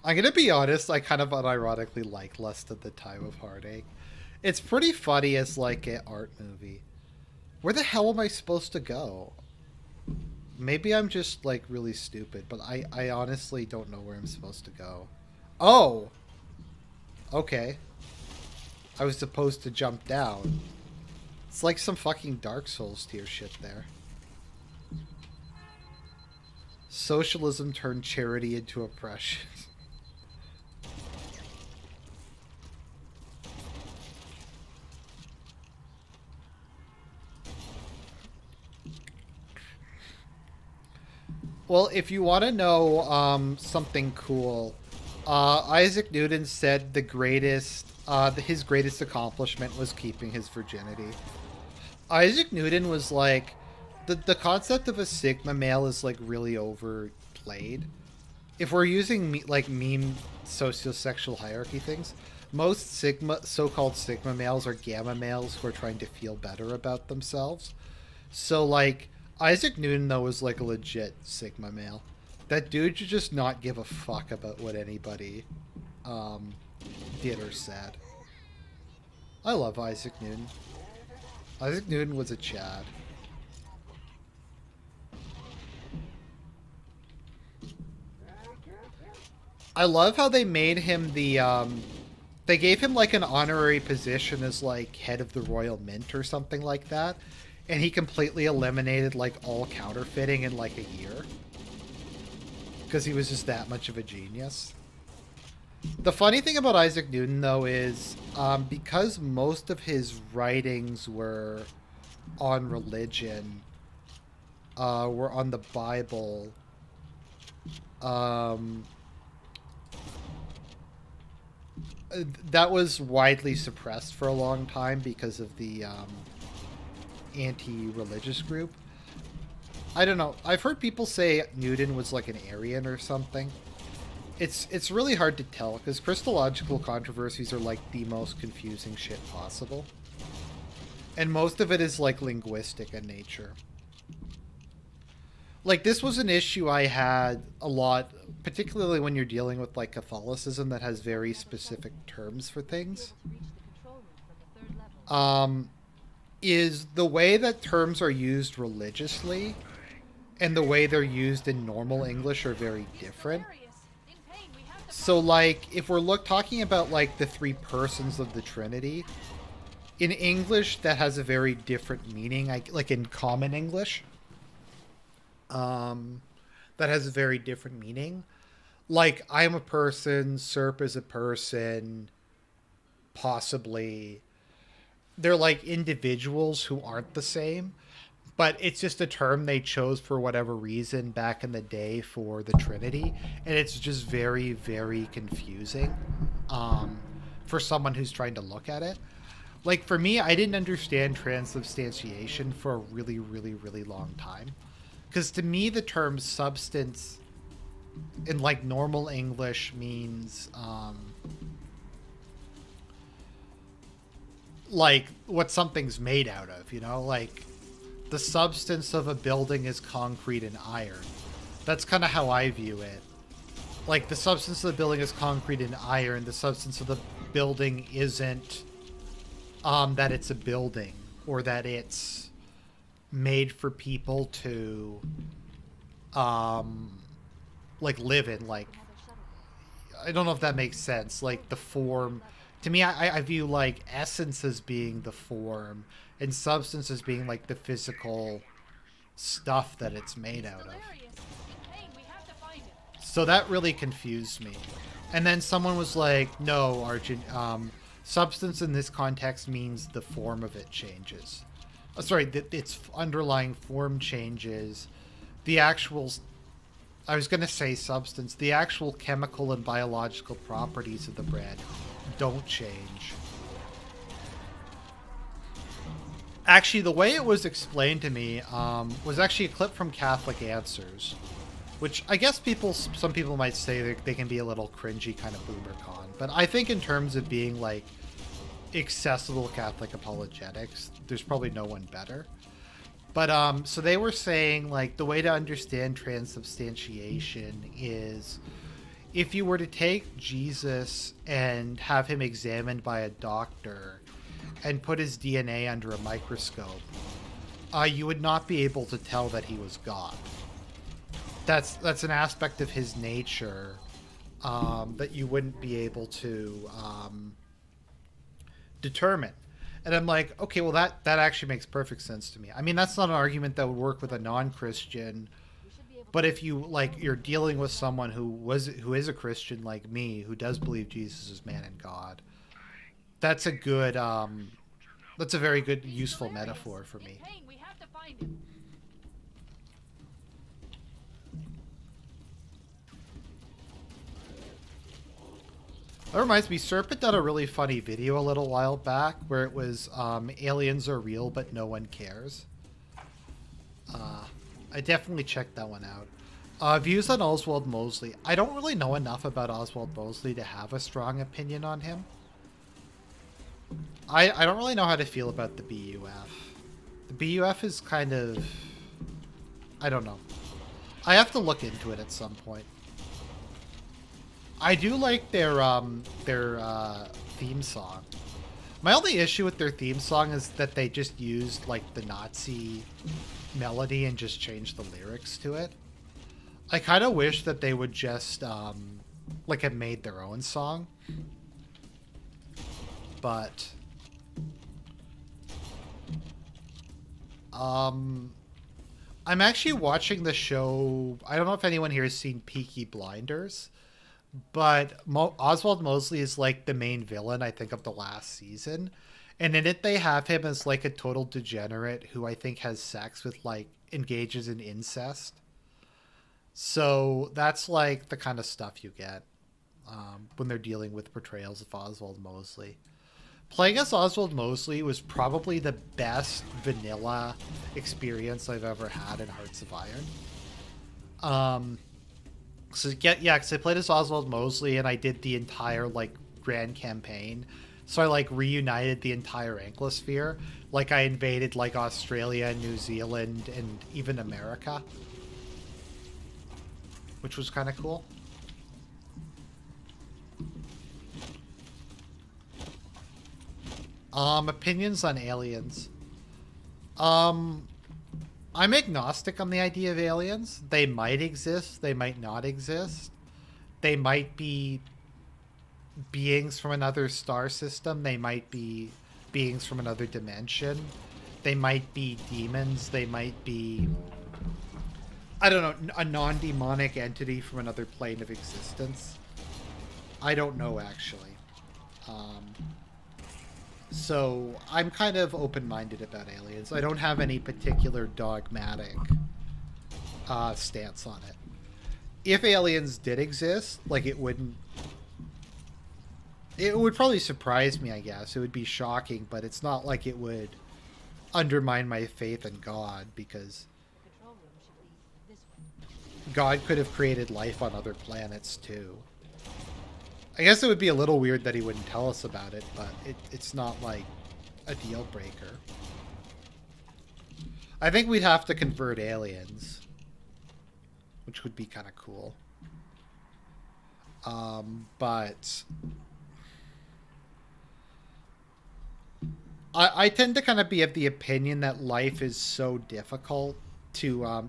I'm going to be honest, I kind of unironically like Lust at the Time of Heartache. It's pretty funny as like an art movie. Where the hell am I supposed to go? Maybe I'm just like really stupid, but I honestly don't know where I'm supposed to go. Oh! Okay. I was supposed to jump down. It's like some fucking Dark Souls tier shit there. Socialism turned charity into oppression. Well, if you want to know something cool, Isaac Newton said his greatest accomplishment was keeping his virginity. Isaac Newton was like, the concept of a Sigma male is like really overplayed. If we're using like meme sociosexual hierarchy things, most so-called Sigma males are Gamma males who are trying to feel better about themselves. So, like, Isaac Newton, though, is like a legit Sigma male. That dude should just not give a fuck about what anybody did or said. I love Isaac Newton. Isaac Newton was a Chad. I love how they made him the, they gave him like an honorary position as like head of the Royal Mint or something like that. And he completely eliminated like all counterfeiting in like a year. Because he was just that much of a genius. The funny thing about Isaac Newton, though, is because most of his writings were on religion, were on the Bible, that was widely suppressed for a long time because of the anti-religious group. I don't know. I've heard people say Newton was like an Arian or something. It's really hard to tell because Christological controversies are like the most confusing shit possible. And most of it is like linguistic in nature. Like this was an issue I had a lot, particularly when you're dealing with like Catholicism that has very specific terms for things. Is the way that terms are used religiously and the way they're used in normal English are very different. So, like, if we're talking about, like, the three persons of the Trinity, in English, that has a very different meaning. Like, in common English, that has a very different meaning. Like, I am a person, Serp is a person, possibly. They're, like, individuals who aren't the same. But it's just a term they chose for whatever reason back in the day for the Trinity. And it's just very, very confusing for someone who's trying to look at it. Like, for me, I didn't understand transubstantiation for a really, really, really long time. Because to me, the term substance in, like, normal English means, like, what something's made out of, you know? Like, the substance of a building is concrete and iron. That's kind of how I view it. Like, the substance of the building is concrete and iron. The substance of the building isn't that it's a building or that it's made for people to like live in. Like, I don't know if that makes sense. Like, the form, to me, I view like essence as being the form and substance as being like the physical stuff that it's made out of. So that really confused me. And then someone was like, no, Arjun, substance in this context means the form of it changes. Sorry, that its underlying form changes. The actual, I was going to say substance, the actual chemical and biological properties of the bread don't change. Actually, the way it was explained to me was actually a clip from Catholic Answers, which I guess some people might say they can be a little cringy kind of boomer con, but I think in terms of being like accessible Catholic apologetics, there's probably no one better. But so they were saying like the way to understand transubstantiation is if you were to take Jesus and have him examined by a doctor and put his DNA under a microscope, you would not be able to tell that he was God. That's an aspect of his nature that you wouldn't be able to determine. And I'm like, okay, well that actually makes perfect sense to me. I mean, that's not an argument that would work with a non-Christian, but if you like you're dealing with someone who is a Christian like me, who does believe Jesus is man and God, that's a good that's a very good useful metaphor for me. That reminds me, Serpent did a really funny video a little while back where it was aliens are real but no one cares. I definitely checked that one out. Views on Oswald Mosley. I don't really know enough about Oswald Mosley to have a strong opinion on him. I don't really know how to feel about the BUF. The BUF is kind of... I don't know. I have to look into it at some point. I do like their theme song. My only issue with their theme song is that they just used like the Nazi melody and just changed the lyrics to it. I kind of wish that they would just like have made their own song. But I'm actually watching the show. I don't know if anyone here has seen Peaky Blinders, but Oswald Mosley is like the main villain, I think, of the last season. And in it, they have him as like a total degenerate who I think has sex with like engages in incest. So that's like the kind of stuff you get when they're dealing with portrayals of Oswald Mosley. Playing as Oswald Mosley was probably the best vanilla experience I've ever had in Hearts of Iron. So yeah, because I played as Oswald Mosley and I did the entire like grand campaign. So I like reunited the entire Ankylosphere. Like I invaded like Australia, New Zealand, and even America, which was kind of cool. Opinions on aliens. I'm agnostic on the idea of aliens. They might exist, they might not exist. They might be beings from another star system, they might be beings from another dimension. They might be demons, they might be, I don't know, a non-demonic entity from another plane of existence. I don't know, actually. So I'm kind of open-minded about aliens. I don't have any particular dogmatic stance on it. If aliens did exist, like it would probably surprise me, I guess. It would be shocking, but it's not like it would undermine my faith in God, because The control room should be this way. God could have created life on other planets too. I guess it would be a little weird that he wouldn't tell us about it, but it's not like a deal breaker. I think we'd have to convert aliens, which would be kind of cool. But I tend to kind of be of the opinion that life is so difficult to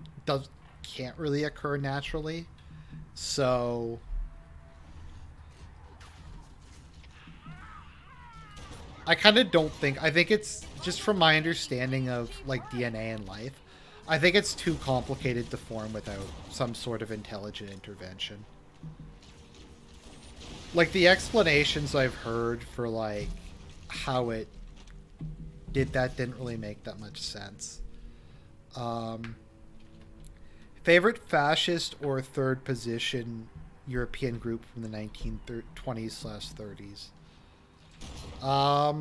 can't really occur naturally. So I kind of don't think... I think it's just from my understanding of like DNA and life, I think it's too complicated to form without some sort of intelligent intervention. Like the explanations I've heard for like how it did that didn't really make that much sense. Favorite fascist or third position European group from the 1920s/30s? I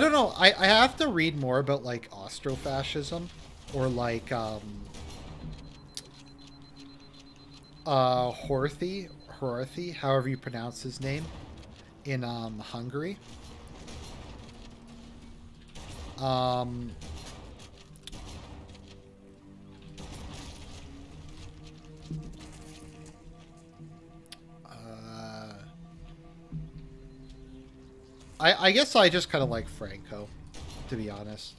don't know. I have to read more about like Austrofascism or like Horthy, however you pronounce his name, in Hungary. I guess I just kind of like Franco, to be honest.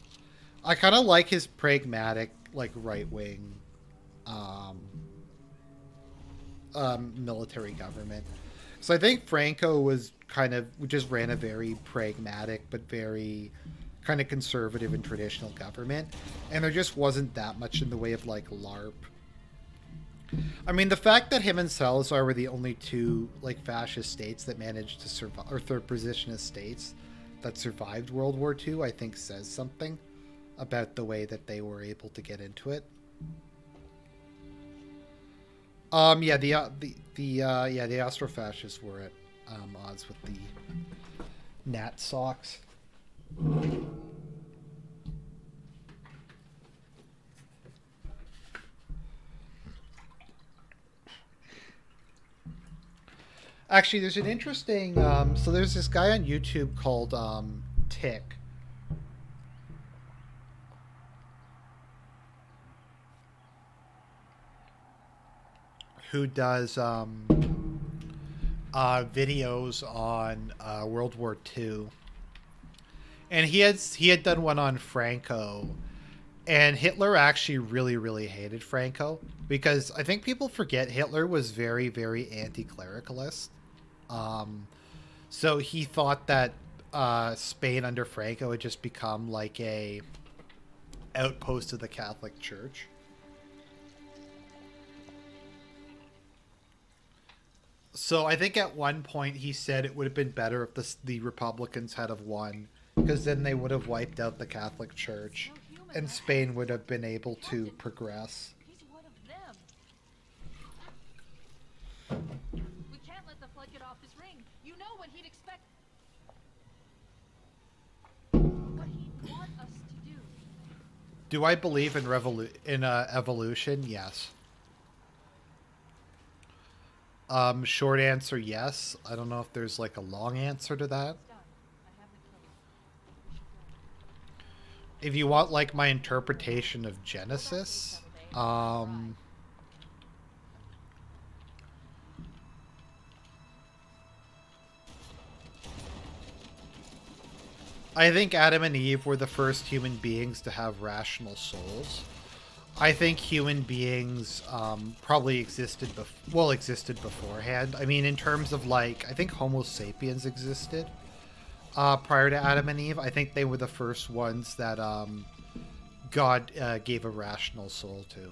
I kind of like his pragmatic, like, right-wing military government. So I think Franco was just ran a very pragmatic but very kind of conservative and traditional government. And there just wasn't that much in the way of, like, LARP. I mean, the fact that him and Salazar were the only two, like, fascist states that managed to survive, or third positionist states that survived World War II, I think says something about the way that they were able to get into it. Yeah, the Austrofascists were at odds with the Nat Sox. Actually, there's an interesting. So there's this guy on YouTube called Tick. Who does videos on World War II, and he had done one on Franco, and Hitler actually really hated Franco because I think people forget Hitler was very anti-clericalist. So he thought that Spain under Franco had just become like a outpost of the Catholic Church. So I think at one point he said it would have been better if the Republicans had have won, because then they would have wiped out the Catholic Church, and Spain would have been able to progress. He's one of them. We can't let the flood get off his ring. You know what he'd expect. What he'd want us to do. Do I believe in evolution? Yes. Short answer, yes. I don't know if there's like a long answer to that. Done. I have the killer. We should go. If you want like my interpretation of Genesis, I think Adam and Eve were the first human beings to have rational souls. I think human beings probably existed beforehand. I mean, in terms of like, I think Homo sapiens existed prior to Adam and Eve. I think they were the first ones that God gave a rational soul to.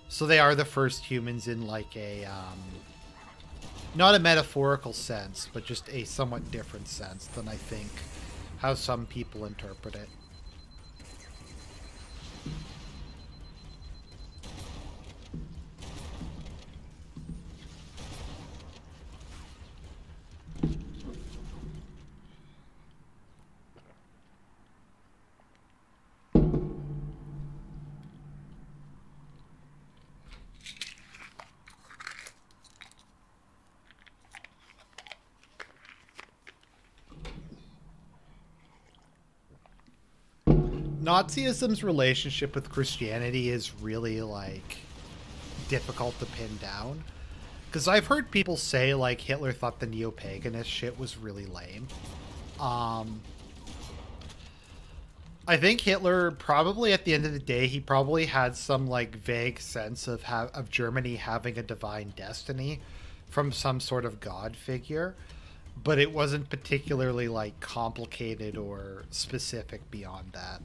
So they are the first humans in like a not a metaphorical sense, but just a somewhat different sense than I think how some people interpret it. Nazism's relationship with Christianity is really like difficult to pin down, because I've heard people say like Hitler thought the neo-paganist shit was really lame. I think Hitler probably at the end of the day he probably had some like vague sense of Germany having a divine destiny from some sort of god figure, but it wasn't particularly like complicated or specific beyond that.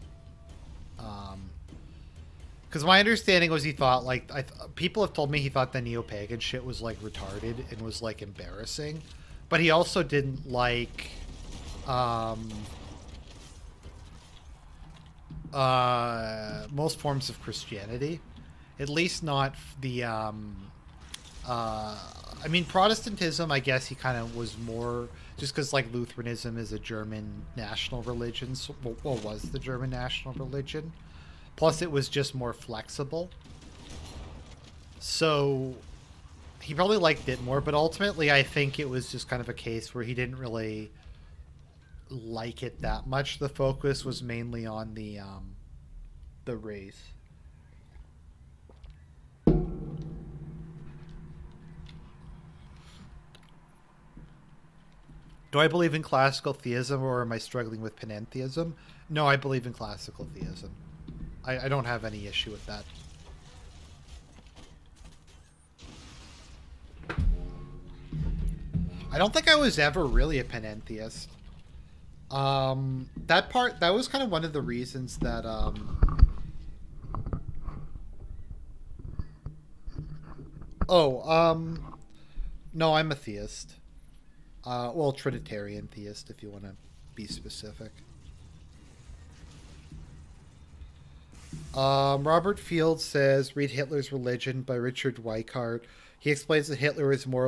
Because my understanding was he thought like people have told me he thought the neo-pagan shit was like retarded and was like embarrassing, but he also didn't like most forms of Christianity, at least not the I mean Protestantism. I guess he kind of was more just because like Lutheranism is a German national religion, so, well was the German national religion. Plus, it was just more flexible. So, he probably liked it more, but ultimately, I think it was just kind of a case where he didn't really like it that much. The focus was mainly on the race. Do I believe in classical theism, or am I struggling with panentheism? No, I believe in classical theism. I don't have any issue with that. I don't think I was ever really a panentheist. That was kind of one of the reasons that no, I'm a theist. Well, Trinitarian theist, if you want to be specific. Robert Field says, read Hitler's Religion by Richard Weikart. He explains that Hitler is more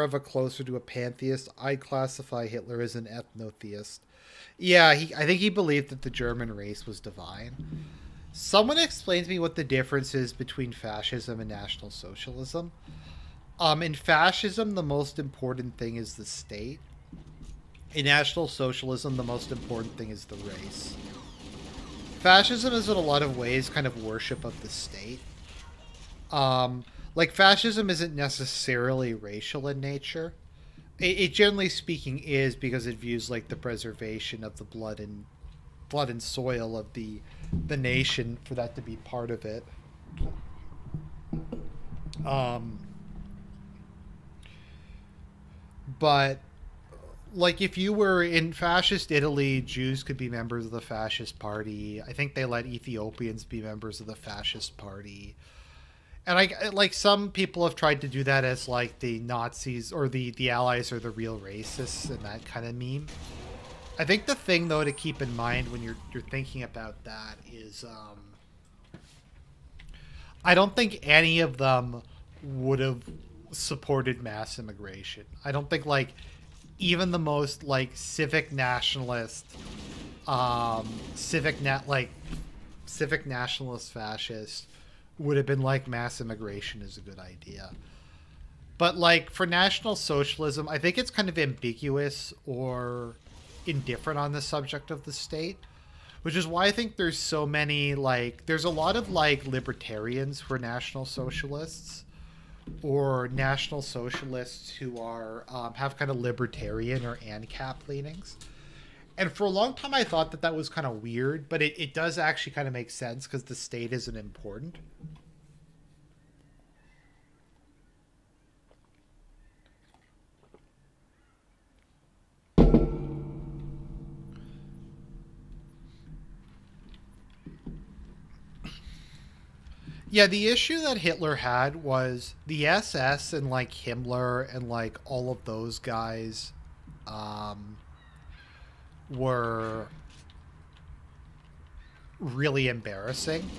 of a closer to a pantheist. I classify Hitler as an ethnotheist. Yeah, I think he believed that the German race was divine. Someone explain to me what the difference is between fascism and National Socialism. In fascism, the most important thing is the state. In National Socialism, the most important thing is the race. Fascism is in a lot of ways kind of worship of the state. Like, fascism isn't necessarily racial in nature. It generally speaking is, because it views like the preservation of the blood and soil of the nation for that to be part of it. But like, if you were in fascist Italy, Jews could be members of the fascist party. I think they let Ethiopians be members of the fascist party. And I like, some people have tried to do that as like the Nazis or the Allies are the real racists and that kind of meme. I think the thing though to keep in mind when you're thinking about that is I don't think any of them would have supported mass immigration. I don't think like even the most like civic nationalist civic nationalist fascist would have been like mass immigration is a good idea. But like for National Socialism, I think it's kind of ambiguous or indifferent on the subject of the state, which is why I think there's so many like there's a lot of like libertarians who are National Socialists or National Socialists who are have kind of libertarian or ANCAP leanings. And for a long time I thought that was kind of weird, but it does actually kind of make sense because the state isn't important. Yeah, the issue that Hitler had was the SS and like Himmler and like all of those guys were really embarrassing.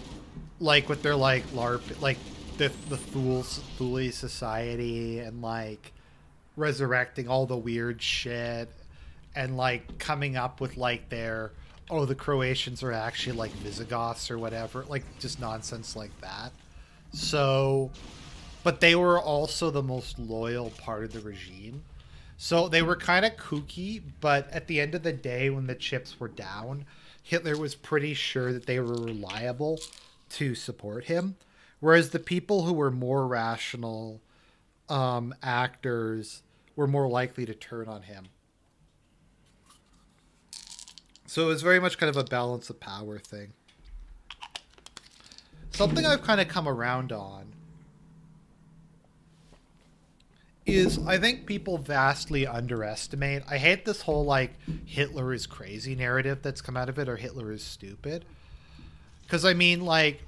Like with their like LARP, like the Thule Society and like resurrecting all the weird shit and like coming up with like their the Croatians are actually like Visigoths or whatever, like just nonsense like that. So, but they were also the most loyal part of the regime. So they were kind of kooky, but at the end of the day, when the chips were down, Hitler was pretty sure that they were reliable to support him. Whereas the people who were more rational actors were more likely to turn on him. So it was very much kind of a balance of power thing. Something I've kind of come around on is I think people vastly underestimate. I hate this whole like Hitler is crazy narrative that's come out of it, or Hitler is stupid. Because I mean, like,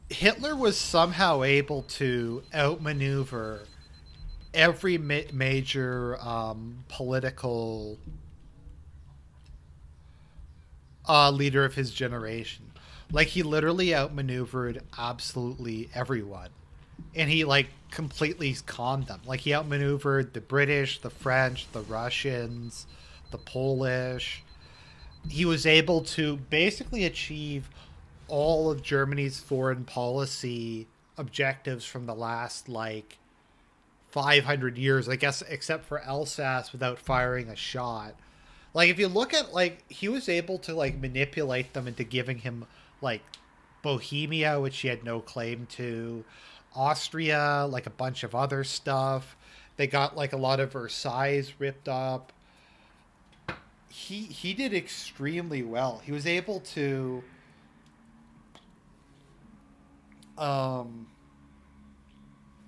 Hitler was somehow able to outmaneuver every major political leader of his generation. Like, he literally outmaneuvered absolutely everyone. And he, like, completely calmed them. Like, he outmaneuvered the British, the French, the Russians, the Polish. He was able to basically achieve all of Germany's foreign policy objectives from the last, like, 500 years, I guess, except for Alsace, without firing a shot. Like, if you look at, like, he was able to, like, manipulate them into giving him, like, Bohemia, which he had no claim to, Austria, like, a bunch of other stuff. They got, like, a lot of Versailles ripped up. He did extremely well. He was able to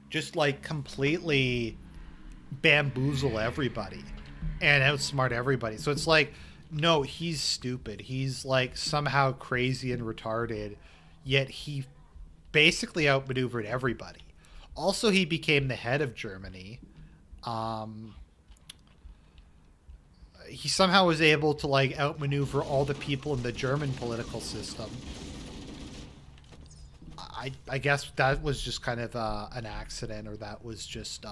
just, like, completely bamboozle everybody and outsmart everybody. So it's like, no, he's stupid. He's, like, somehow crazy and retarded, yet he basically outmaneuvered everybody. Also, he became the head of Germany. He somehow was able to, like, outmaneuver all the people in the German political system. I guess that was just kind of an accident, or that was just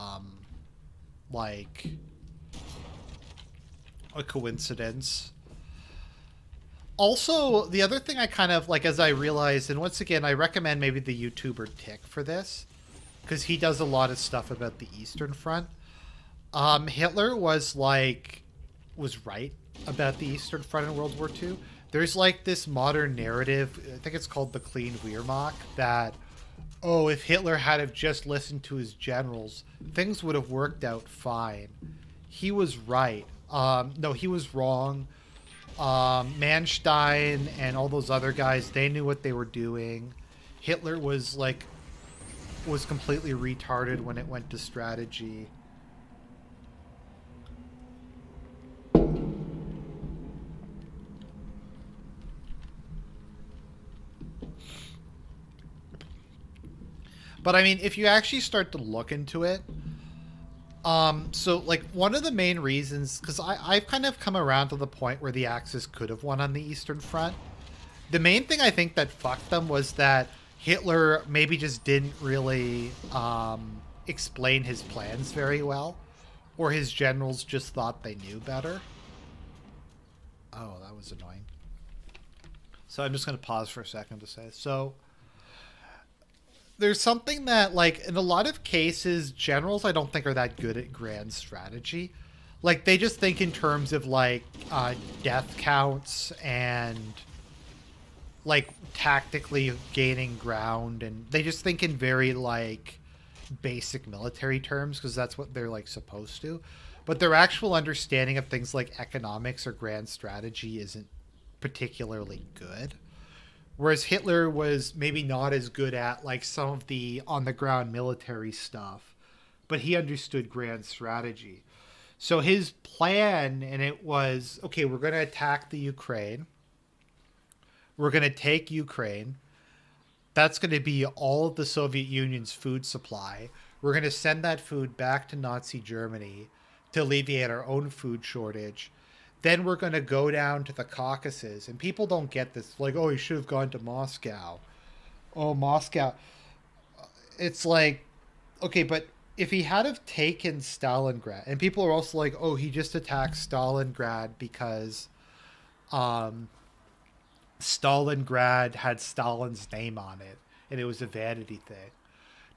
like a coincidence. Also, the other thing I kind of like, as I realized, and once again, I recommend maybe the YouTuber Tick for this, because he does a lot of stuff about the Eastern Front. Hitler was right about the Eastern Front in World War II. There's like this modern narrative, I think it's called the Clean Wehrmacht, that, oh, if Hitler had have just listened to his generals, things would have worked out fine. He was right. No, he was wrong. Manstein and all those other guys, they knew what they were doing. Hitler was completely retarded when it went to strategy. But I mean, if you actually start to look into it, so like one of the main reasons, because I've kind of come around to the point where the Axis could have won on the Eastern Front. The main thing I think that fucked them was that Hitler maybe just didn't really explain his plans very well, or his generals just thought they knew better. Oh, that was annoying. So I'm just going to pause for a second to say, so there's something that, like, in a lot of cases, generals I don't think are that good at grand strategy. Like, they just think in terms of, like, death counts and, like, tactically gaining ground, and they just think in very, like, basic military terms, because that's what they're, like, supposed to. But their actual understanding of things like economics or grand strategy isn't particularly good. Whereas Hitler was maybe not as good at like some of the on-the-ground military stuff, but he understood grand strategy. So his plan, and it was, okay, we're going to attack the Ukraine. We're going to take Ukraine. That's going to be all of the Soviet Union's food supply. We're going to send that food back to Nazi Germany to alleviate our own food shortage. Then we're going to go down to the Caucasus. And people don't get this. Like, oh, you should have gone to Moscow. Oh, Moscow. It's like, okay, but if he had have taken Stalingrad, and people are also like, oh, he just attacked Stalingrad because Stalingrad had Stalin's name on it, and it was a vanity thing.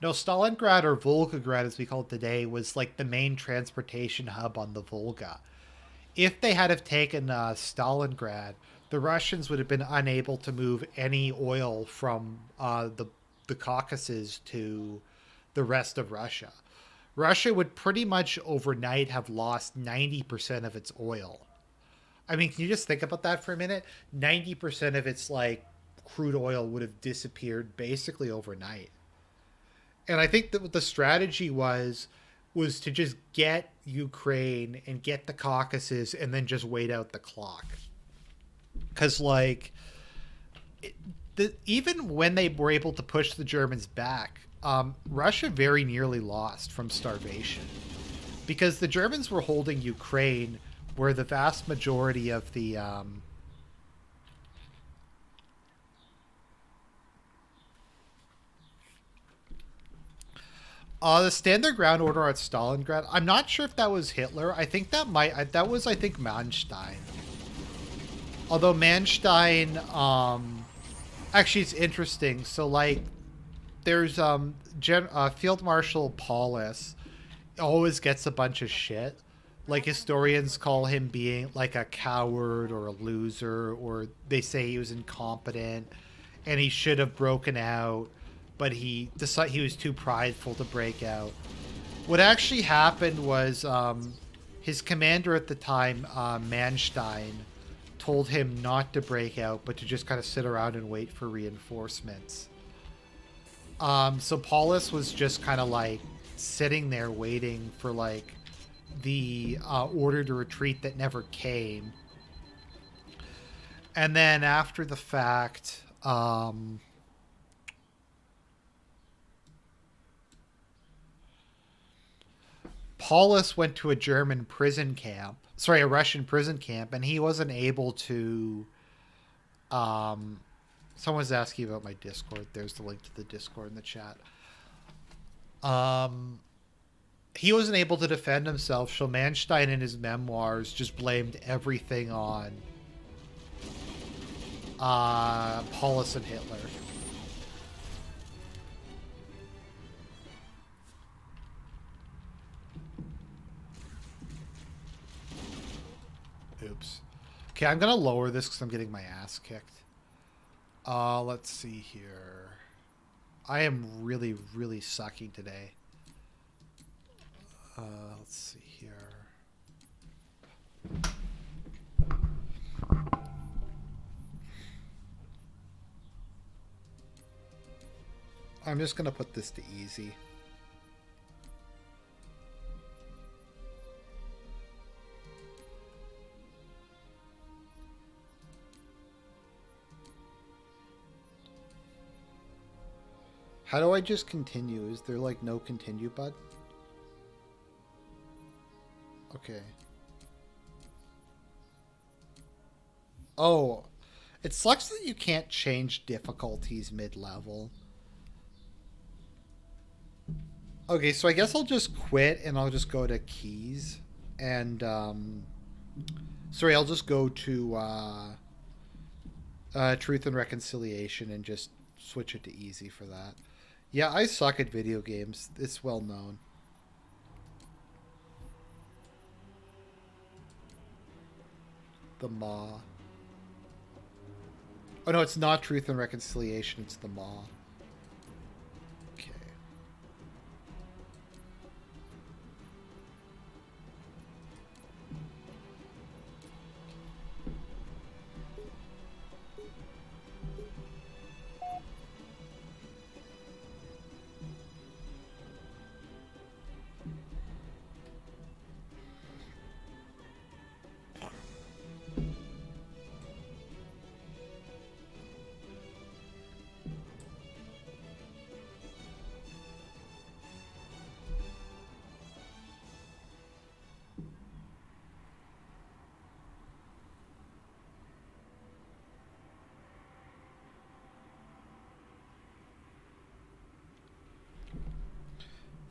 No, Stalingrad, or Volgograd as we call it today, was like the main transportation hub on the Volga. If they had have taken Stalingrad, the Russians would have been unable to move any oil from the Caucasus to the rest of Russia. Russia would pretty much overnight have lost 90% of its oil. I mean, can you just think about that for a minute? 90% of its like crude oil would have disappeared basically overnight. And I think that what the strategy was to just get Ukraine and get the Caucasus and then just wait out the clock. Because, like, even when they were able to push the Germans back, Russia very nearly lost from starvation. Because the Germans were holding Ukraine, where the vast majority of the... the standard ground order at Stalingrad, I'm not sure if that was Hitler. I think that was Manstein. Although Manstein, actually it's interesting. So like, there's Field Marshal Paulus always gets a bunch of shit. Like historians call him being like a coward or a loser, or they say he was incompetent and he should have broken out. But he decided he was too prideful to break out. What actually happened was his commander at the time, Manstein, told him not to break out, but to just kind of sit around and wait for reinforcements. So Paulus was just kind of like sitting there waiting for like the order to retreat that never came. And then after the fact... Paulus went to a Russian prison camp, and he wasn't able to... someone's asking about my Discord. There's the link to the Discord in the chat. He wasn't able to defend himself, so Manstein in his memoirs just blamed everything on Paulus and Hitler. Oops. Okay, I'm gonna lower this because I'm getting my ass kicked. Let's see here. I am really, really sucky today. Let's see here. I'm just gonna put this to easy. How do I just continue? Is there like no continue button? Okay. Oh, it sucks that you can't change difficulties mid-level. Okay, so I guess I'll just quit and I'll just go to keys and sorry, I'll just go to Truth and Reconciliation and just switch it to easy for that. Yeah, I suck at video games. It's well known. The Maw. Oh no, it's not Truth and Reconciliation, it's the Maw. Okay.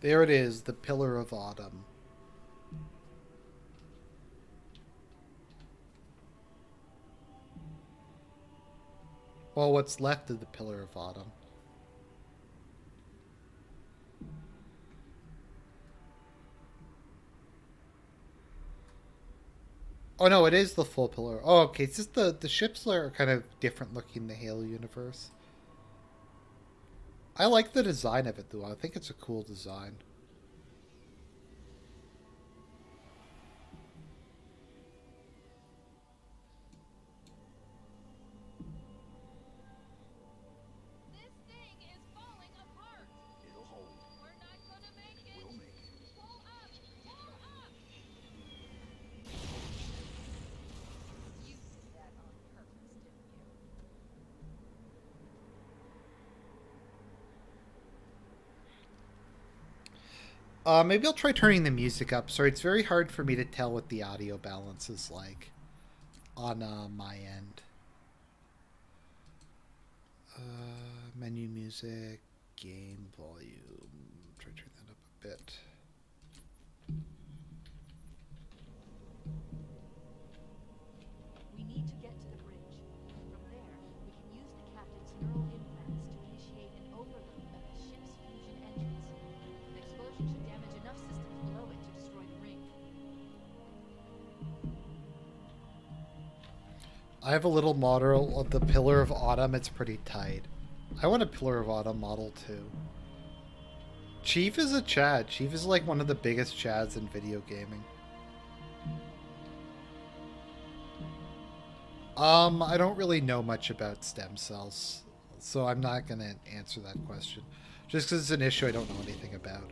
There it is, the Pillar of Autumn. Well, what's left of the Pillar of Autumn? Oh no, it is the full pillar. Oh, okay. It's just the ships are kind of different looking in the Halo universe. I like the design of it though. I think it's a cool design. This thing is falling apart. It'll hold. We're not gonna make it. We'll make it. Pull up! Pull up! You did that on purpose, didn't you? Maybe I'll try turning the music up. Sorry, it's very hard for me to tell what the audio balance is like on my end. Menu music, game volume. Try to turn that up a bit. We need to get to the bridge. From there, we can use the captain's neural implants to initiate an overload of the ship's fusion engines. The explosion should damage enough systems below it to destroy the ring. I have a little model of the Pillar of Autumn. It's pretty tight. I want a Pillar of Autumn model too. Chief is a Chad. Chief is like one of the biggest Chads in video gaming. I don't really know much about stem cells, so I'm not going to answer that question. Just because it's an issue I don't know anything about.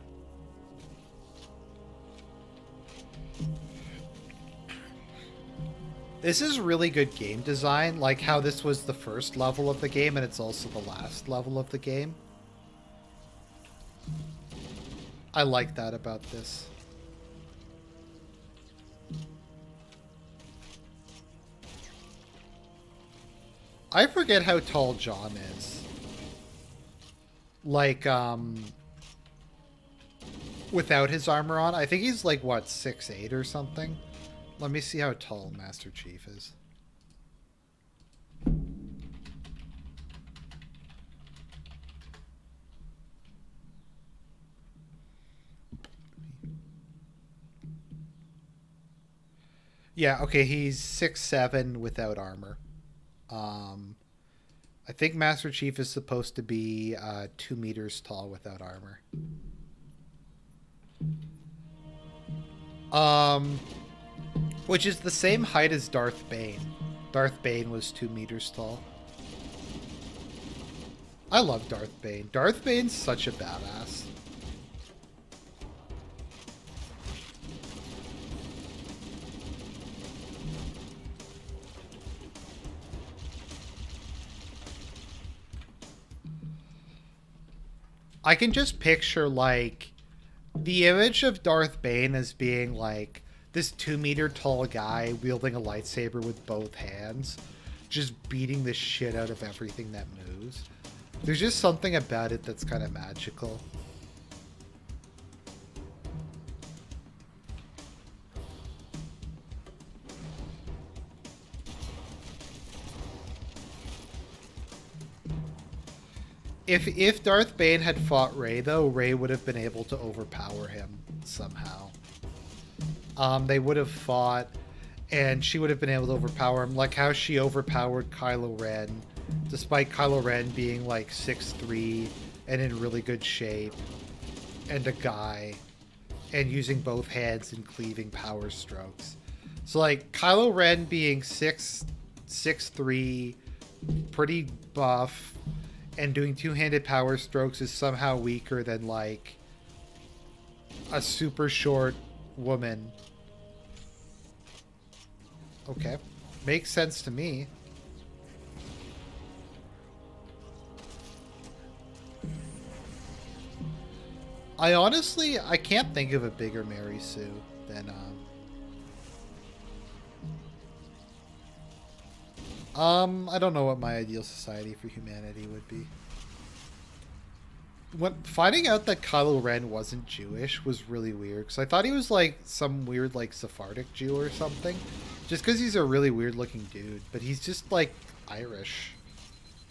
This is really good game design, like how this was the first level of the game and it's also the last level of the game. I like that about this. I forget how tall John is. Like, without his armor on. I think he's like, what, 6'8" or something? Let me see how tall Master Chief is. Yeah, okay, he's 6'7" without armor. I think Master Chief is supposed to be 2 meters tall without armor. Which is the same height as Darth Bane. Darth Bane was 2 meters tall. I love Darth Bane. Darth Bane's such a badass. I can just picture, like, the image of Darth Bane as being, like, this 2-meter tall guy wielding a lightsaber with both hands, just beating the shit out of everything that moves. There's just something about it that's kind of magical. If Darth Bane had fought Rey, though, Rey would have been able to overpower him somehow. They would have fought, and she would have been able to overpower him, like how she overpowered Kylo Ren, despite Kylo Ren being like 6'3" and in really good shape, and a guy, and using both hands and cleaving power strokes. So like Kylo Ren being 6'3", pretty buff, and doing two-handed power strokes is somehow weaker than like a super short woman. Okay. Makes sense to me. I can't think of a bigger Mary Sue than I don't know what my ideal society for humanity would be. Finding out that Kylo Ren wasn't Jewish was really weird, because I thought he was like some weird like Sephardic Jew or something, just because he's a really weird looking dude, but he's just like Irish.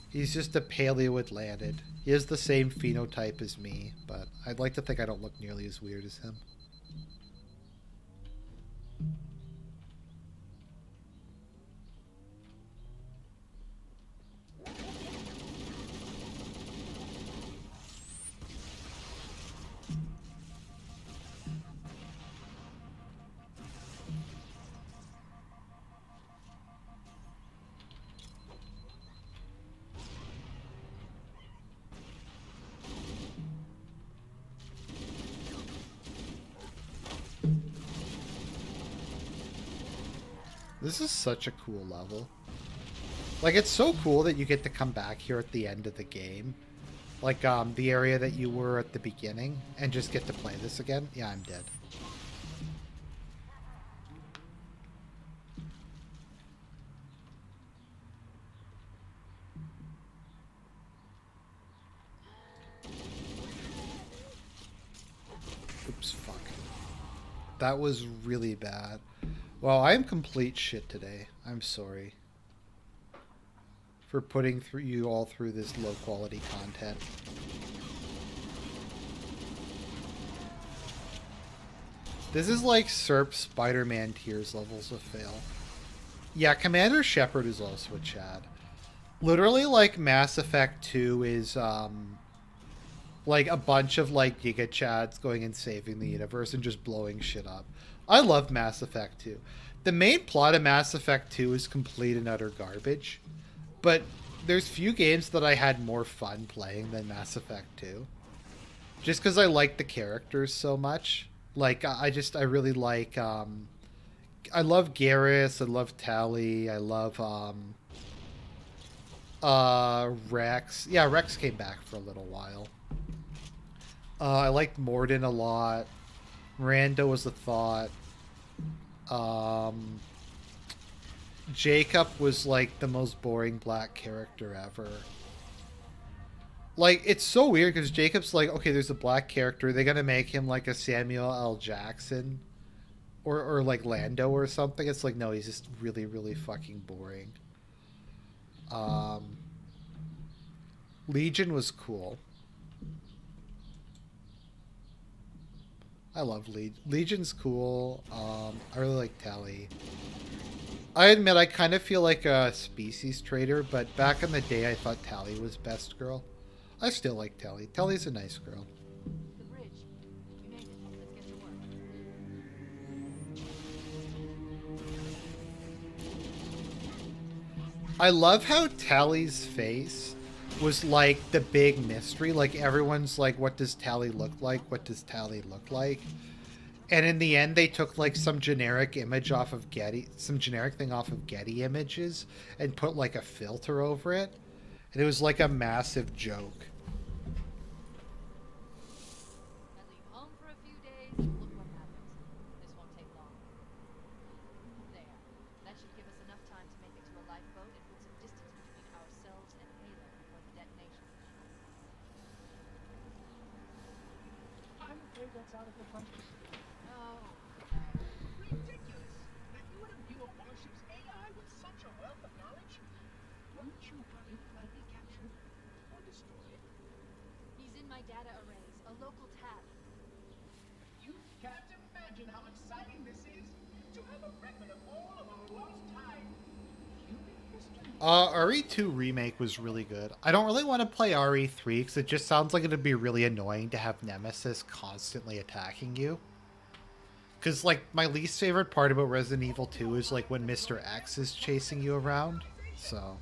He's just a Paleo-Atlanted. He has the same phenotype as me, but I'd like to think I don't look nearly as weird as him. This is such a cool level. Like, it's so cool that you get to come back here at the end of the game. Like, the area that you were at the beginning, and just get to play this again. Yeah, I'm dead. Oops, fuck. That was really bad. Well, I am complete shit today. I'm sorry for putting you all through this low quality content. This is like SERP Spider-Man Tears levels of fail. Yeah, Commander Shepard is also a Chad. Literally, like, Mass Effect 2 is, like, a bunch of, like, Giga Chads going and saving the universe and just blowing shit up. I love Mass Effect 2. The main plot of Mass Effect 2 is complete and utter garbage, but there's few games that I had more fun playing than Mass Effect 2. Just because I like the characters so much. Like, I really like, I love Garrus, I love Tali, I love, Rex. Yeah, Rex came back for a little while. I liked Mordin a lot. Miranda was a thought. Jacob was like the most boring black character ever. Like, it's so weird because Jacob's like, okay, there's a black character. They're gonna make him like a Samuel L. Jackson or like Lando or something. It's like, no, he's just really, really fucking boring. Legion was cool. I love Legion's cool. I really like Tally. I admit I kind of feel like a species trader, but back in the day I thought Tally was best girl. I still like Tally. Tally's a nice girl. The bridge. We made it. Let's get to work. I love how Tally's face was like the big mystery. Like everyone's like, what does Tally look like? What does Tally look like? And in the end, they took like some generic image off of Getty, some generic thing off of Getty Images, and put like a filter over it, and it was like a massive joke. I leave home for a few days, and look what happens. This won't take long. There. That should give us enough time to make it to a lifeboat and put some distance between ourselves and Halo before the detonation. I'm afraid that's out of the question. Oh. Ridiculous! That you would view a warship's AI with such a wealth of knowledge? Weren't you worried it might be captured or destroyed? He's in my data arrays, a local tab. You can't imagine how exciting this is to have a record of all of our lost time. Human history. RE2 Remake was really good. I don't really want to play RE3 because it just sounds like it'd be really annoying to have Nemesis constantly attacking you. Because, like, my least favorite part about Resident Evil 2 is, like, when Mr. X is chasing you around. So,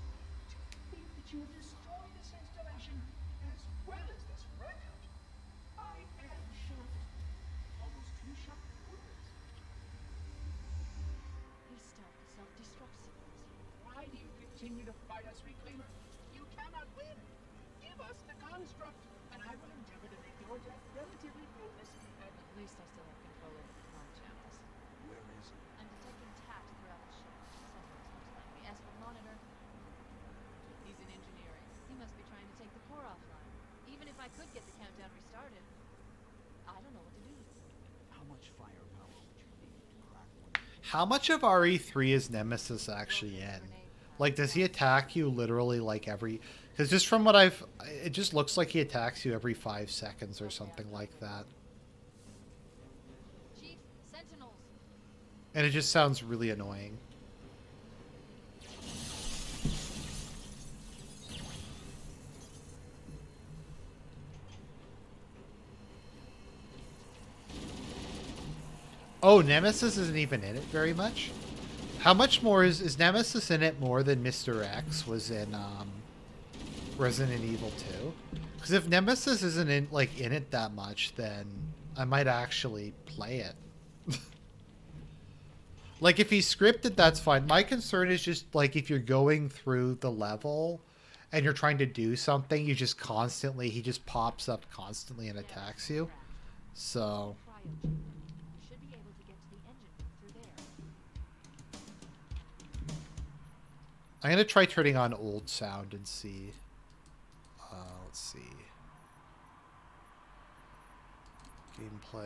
Think that you have destroyed this installation as well as this record. I am shocked. Almost too shocked for words. He stopped the self-destruct sequence. Why do you continue to fight us, Reclaimer? You cannot win. Give us the construct, and I will endeavor to make your death relatively painless. And At least I still have control over the comm channels. where is it? I'm detecting tact throughout the ship. Sensors most likely. As for the monitor, he's in engineering. He must be trying to take the core offline. Even if I could get the countdown restarted, I don't know what to do. How much firepower would you need to crack one? how much of RE3 is Nemesis actually in? Like, does he attack you literally, like, every... Because just from what I've... It just looks like he attacks you every 5 seconds or something like that. Chief, Sentinels. And it just sounds really annoying. Oh, Nemesis isn't even in it very much? How much more is Nemesis in it more than Mr. X was in Resident Evil 2? Because if Nemesis isn't in it that much, then I might actually play it. Like, if he's scripted, that's fine. My concern is just, like, if you're going through the level and you're trying to do something, he just pops up constantly and attacks you. So, Cryo. We should be able to get to the engine room through there. I'm going to try turning on old sound and see. Let's see. Gameplay.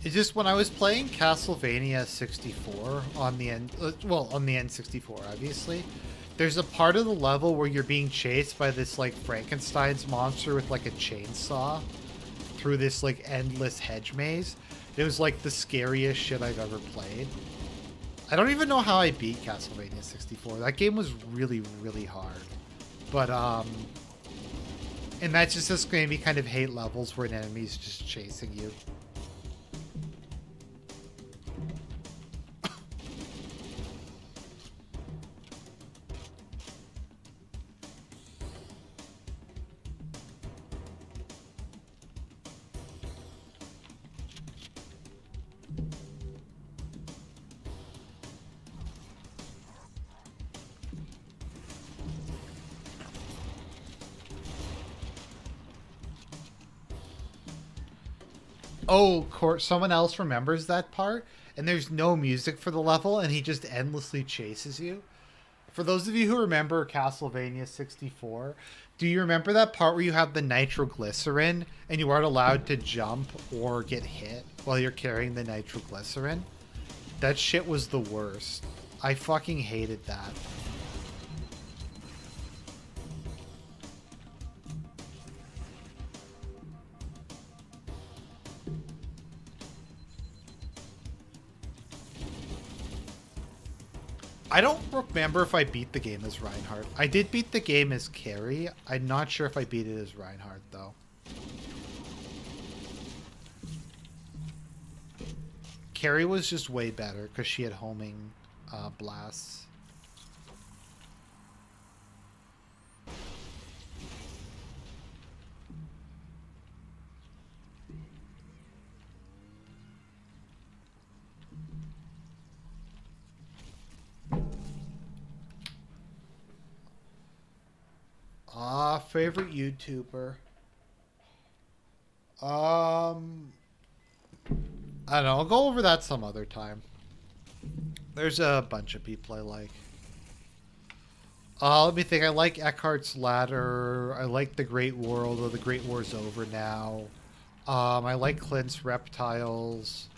It's just when I was playing Castlevania 64 on the on the N64, obviously, there's a part of the level where you're being chased by this like Frankenstein's monster with like a chainsaw through this like endless hedge maze. It was like the scariest shit I've ever played. I don't even know how I beat Castlevania 64. That game was really, really hard. But and that's just going to be kind of hate levels where an enemy's just chasing you. Oh, someone else remembers that part, and there's no music for the level, and he just endlessly chases you. For those of you who remember Castlevania 64, do you remember that part where you have the nitroglycerin and you aren't allowed to jump or get hit while you're carrying the nitroglycerin? That shit was the worst. I fucking hated that. I don't remember if I beat the game as Reinhardt. I did beat the game as Carrie. I'm not sure if I beat it as Reinhardt, though. Carrie was just way better because she had homing blasts. Favorite YouTuber? I don't know. I'll go over that some other time. There's a bunch of people I like. Let me think. I like Eckhart's Ladder. I like The Great War, although The Great War's over now. I like Clint's Reptiles.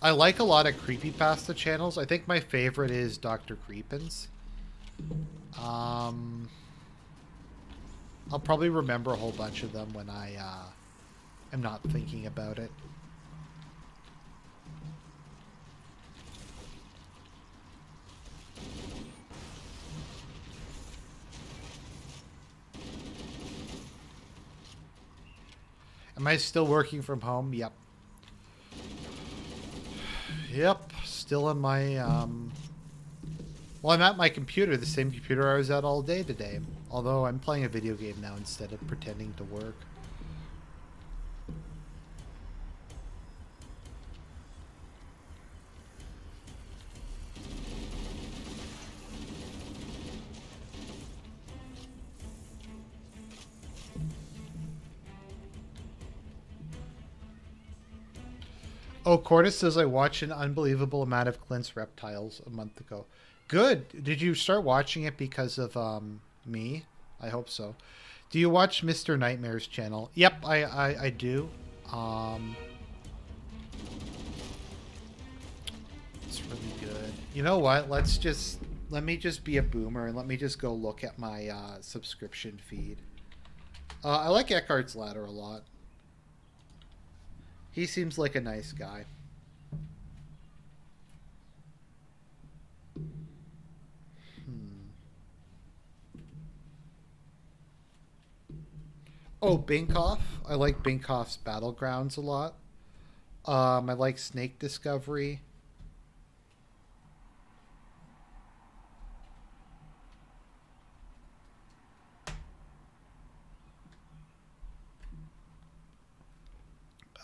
I like a lot of creepypasta channels. I think my favorite is Dr. Creepins. I'll probably remember a whole bunch of them when I am not thinking about it. Am I still working from home? Yep. Yep, still in my, well, I'm at my computer, the same computer I was at all day today. Although I'm playing a video game now instead of pretending to work. Oh, Cordis says I watched an unbelievable amount of Clint's Reptiles a month ago. Good. Did you start watching it because of me? I hope so. Do you watch Mr. Nightmare's channel? Yep, I do. It's really good. You know what? Let me just be a boomer and let me just go look at my subscription feed. I like Eckhart's Ladder a lot. He seems like a nice guy. Oh, Binkoff. I like Binkoff's Battlegrounds a lot. I like Snake Discovery.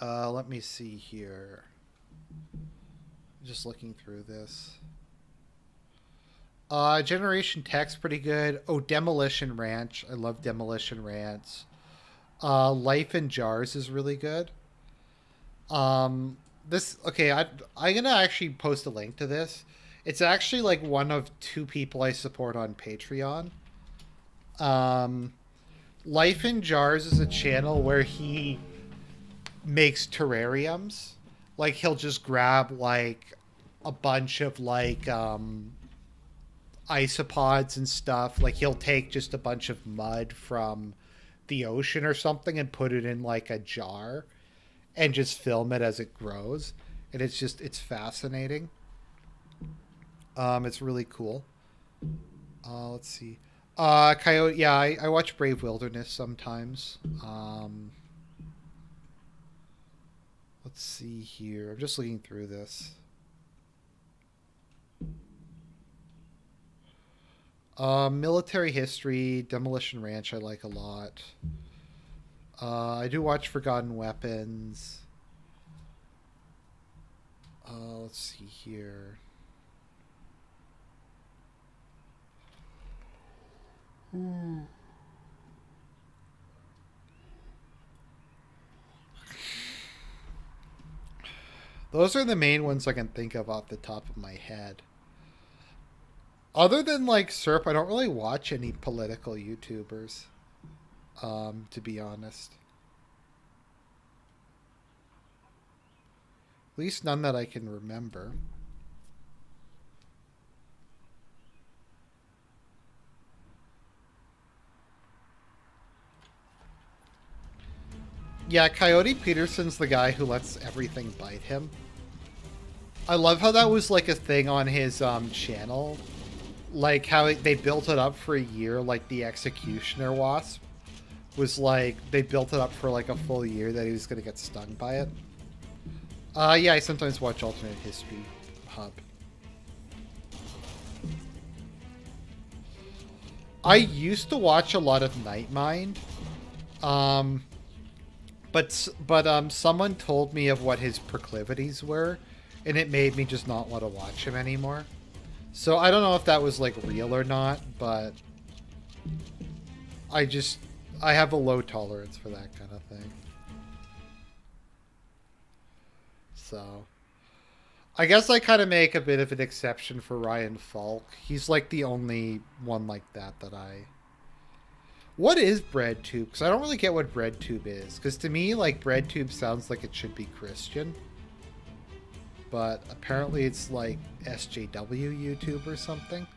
Let me see here. Just looking through this. Generation Tech's pretty good. Oh, Demolition Ranch. I love Demolition Ranch. Life in Jars is really good. I'm gonna actually post a link to this. It's actually like one of two people I support on Patreon. Life in Jars is a channel where he makes terrariums. Like he'll just grab like a bunch of like isopods and stuff. Like he'll take just a bunch of mud from the ocean or something and put it in like a jar and just film it as it grows. And it's fascinating. It's really cool. Let's see. Coyote, yeah, I watch Brave Wilderness sometimes. Let's see here. I'm just looking through this. Military History, Demolition Ranch I like a lot. I do watch Forgotten Weapons. Let's see here. Those are the main ones I can think of off the top of my head. Other than like SERP, I don't really watch any political YouTubers, to be honest. At least none that I can remember. Yeah, Coyote Peterson's the guy who lets everything bite him. I love how that was like a thing on his channel. Like how they built it up for a year, like the Executioner Wasp was like, they built it up for like a full year that he was going to get stung by it. Yeah, I sometimes watch Alternate History Hub. I used to watch a lot of Nightmind. But someone told me of what his proclivities were, and it made me just not want to watch him anymore. So I don't know if that was like real or not, but I have a low tolerance for that kind of thing. So I guess I kind of make a bit of an exception for Ryan Falk. He's like the only one like that I... What is BreadTube? Because I don't really get what BreadTube is. Because to me, like, BreadTube sounds like it should be Christian. But apparently it's like SJW YouTube or something.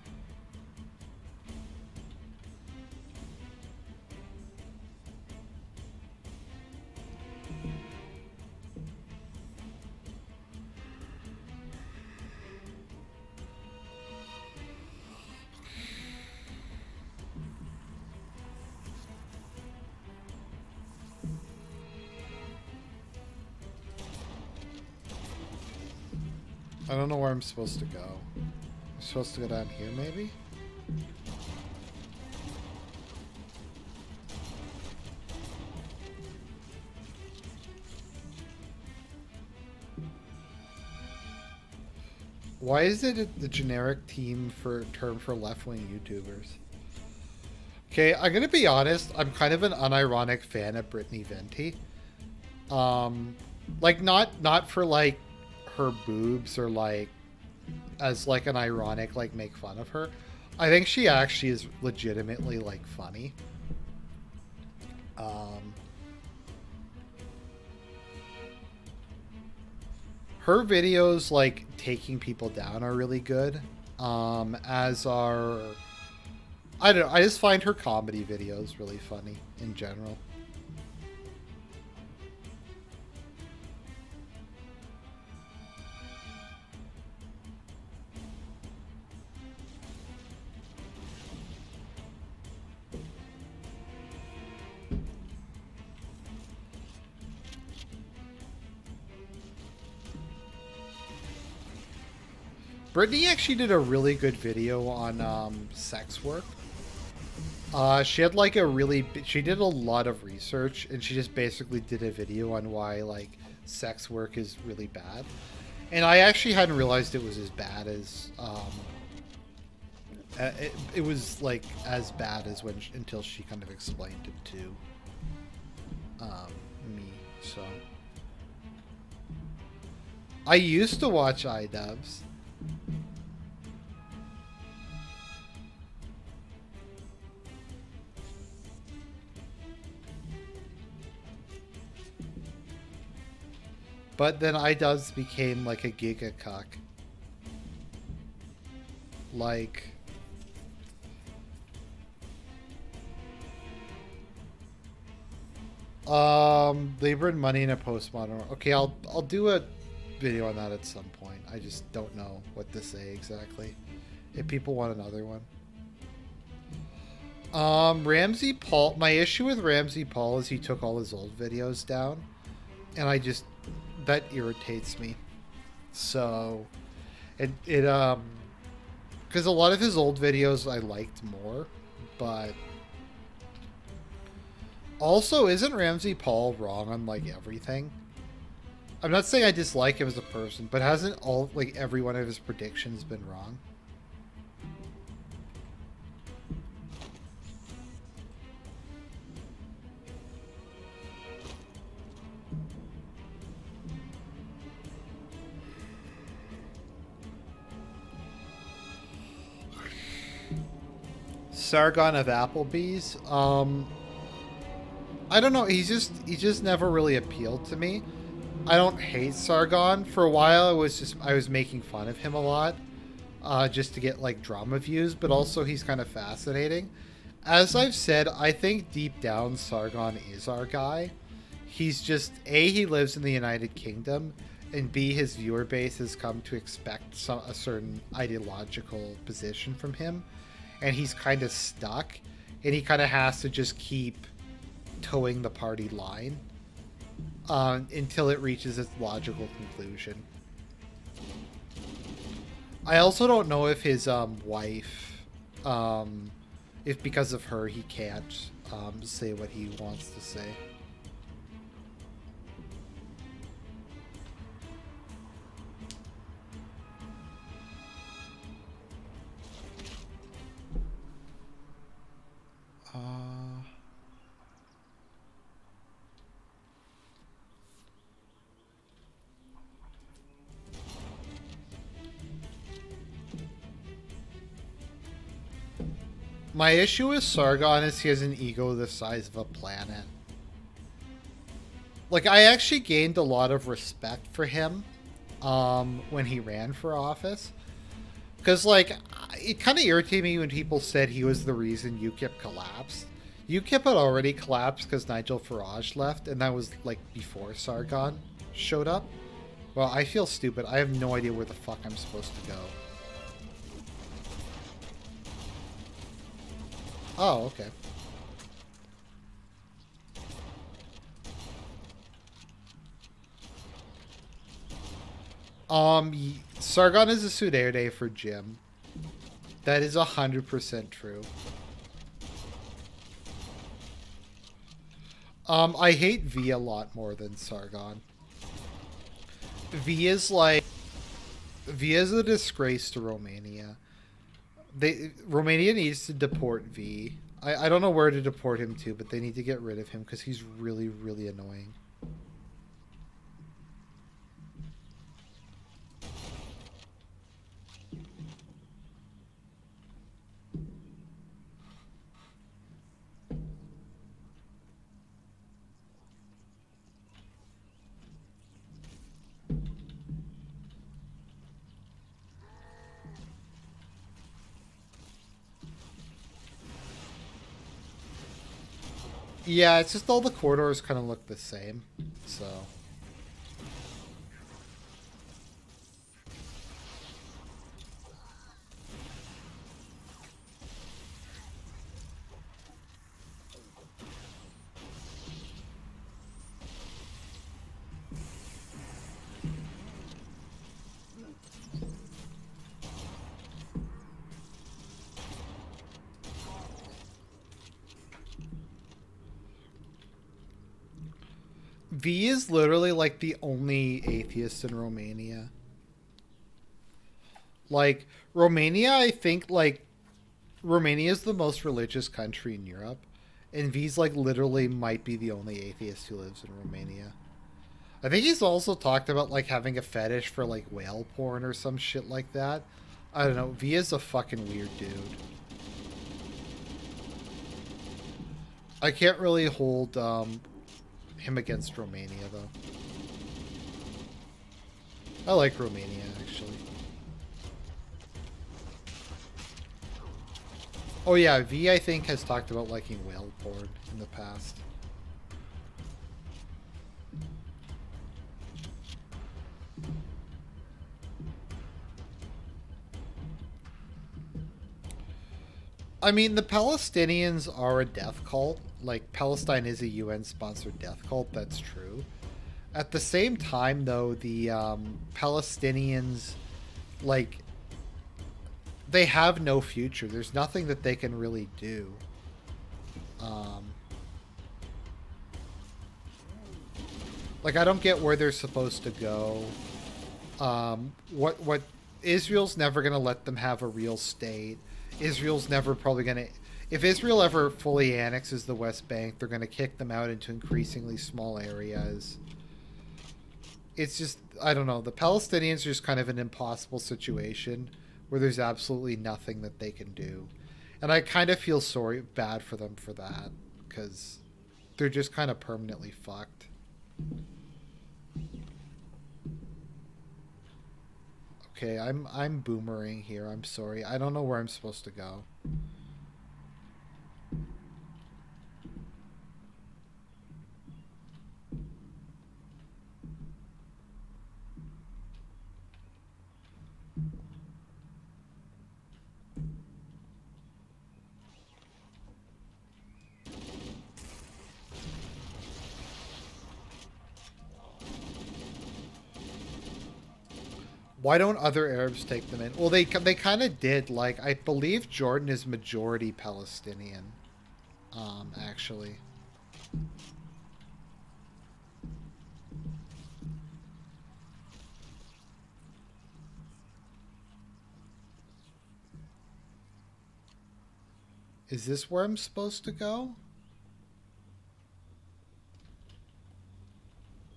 I don't know where I'm supposed to go. I'm supposed to go down here, maybe? Why is it the generic term for left-wing YouTubers? Okay, I'm gonna be honest. I'm kind of an unironic fan of Brittany Venti. Like not for like her boobs or like as like an ironic like make fun of her. I think she actually is legitimately like funny. Her videos like taking people down are really good. As are, I don't know, I just find her comedy videos really funny in general. Brittany actually did a really good video on sex work. She had like she did a lot of research, and she just basically did a video on why like sex work is really bad. And I actually hadn't realized it was as bad as it was like as bad as until she kind of explained it to me. So I used to watch iDubbbz. But then iDubbbz became like a gigacuck. Like, they bring money in a postmodern. Okay, I'll do a video on that at some point. I just don't know what to say exactly. If people want another one. Ramsey Paul. My issue with Ramsey Paul is he took all his old videos down, and that irritates me. So, because a lot of his old videos I liked more, but also isn't Ramsey Paul wrong on like everything? I'm not saying I dislike him as a person, but hasn't every one of his predictions been wrong? Sargon of Applebee's. I don't know. He just never really appealed to me. I don't hate Sargon. For a while, I was making fun of him a lot, just to get like drama views. But also, he's kind of fascinating. As I've said, I think deep down, Sargon is our guy. He's just A, he lives in the United Kingdom, and B, his viewer base has come to expect a certain ideological position from him, and he's kind of stuck, and he kind of has to just keep towing the party line until it reaches its logical conclusion. I also don't know if his wife, if because of her he can't say what he wants to say. My issue with Sargon is he has an ego the size of a planet. Like, I actually gained a lot of respect for him when he ran for office. Because, like, it kind of irritated me when people said he was the reason UKIP collapsed. UKIP had already collapsed because Nigel Farage left, and that was, like, before Sargon showed up. Well, I feel stupid. I have no idea where the fuck I'm supposed to go. Oh, okay. Sargon is a Suderde for Jim. That is 100% true. I hate V a lot more than Sargon. V is a disgrace to Romania. Romania needs to deport V. I don't know where to deport him to, but they need to get rid of him because he's really, really annoying. Yeah, it's just all the corridors kind of look the same, so... V is literally like the only atheist in Romania. Like, Romania, I think, like, Romania is the most religious country in Europe, and V's, like, literally might be the only atheist who lives in Romania. I think he's also talked about, like, having a fetish for, like, whale porn or some shit like that. I don't know. V is a fucking weird dude. I can't really hold, him against Romania, though. I like Romania, actually. Oh yeah, V, I think, has talked about liking whale porn in the past. I mean, the Palestinians are a death cult. Like, Palestine is a UN-sponsored death cult, that's true. At the same time, though, the Palestinians, like, they have no future. There's nothing that they can really do. Like, I don't get where they're supposed to go. What Israel's never going to let them have a real state. Israel's never probably going to... If Israel ever fully annexes the West Bank, they're going to kick them out into increasingly small areas. It's just, I don't know. The Palestinians are just kind of an impossible situation where there's absolutely nothing that they can do. And I kind of feel bad for them for that, because they're just kind of permanently fucked. Okay, I'm boomerang here. I'm sorry. I don't know where I'm supposed to go. Why don't other Arabs take them in? Well, they kind of did. Like, I believe Jordan is majority Palestinian, actually. Is this where I'm supposed to go?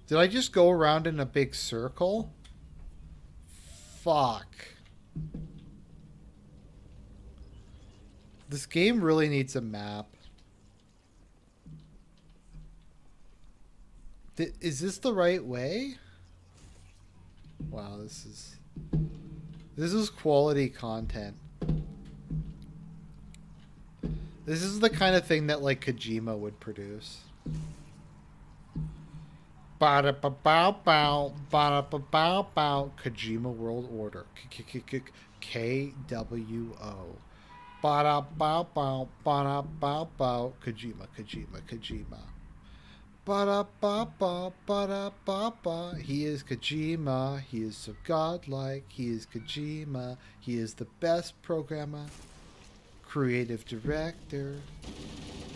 Did I just go around in a big circle? Fuck. This game really needs a map. Is this the right way? Wow, this is quality content. This is the kind of thing that like Kojima would produce. Ba-da-ba-bow-bow, ba-da-ba-bow-bow, Kojima World Order. K-W-O. Ba-da-bow-bow, ba-da-bow-bow, Kojima, Kojima, Kojima. Ba-da-ba-ba, ba-da-ba-ba. He is Kojima. He is so godlike. He is Kojima. He is the best programmer. Creative director.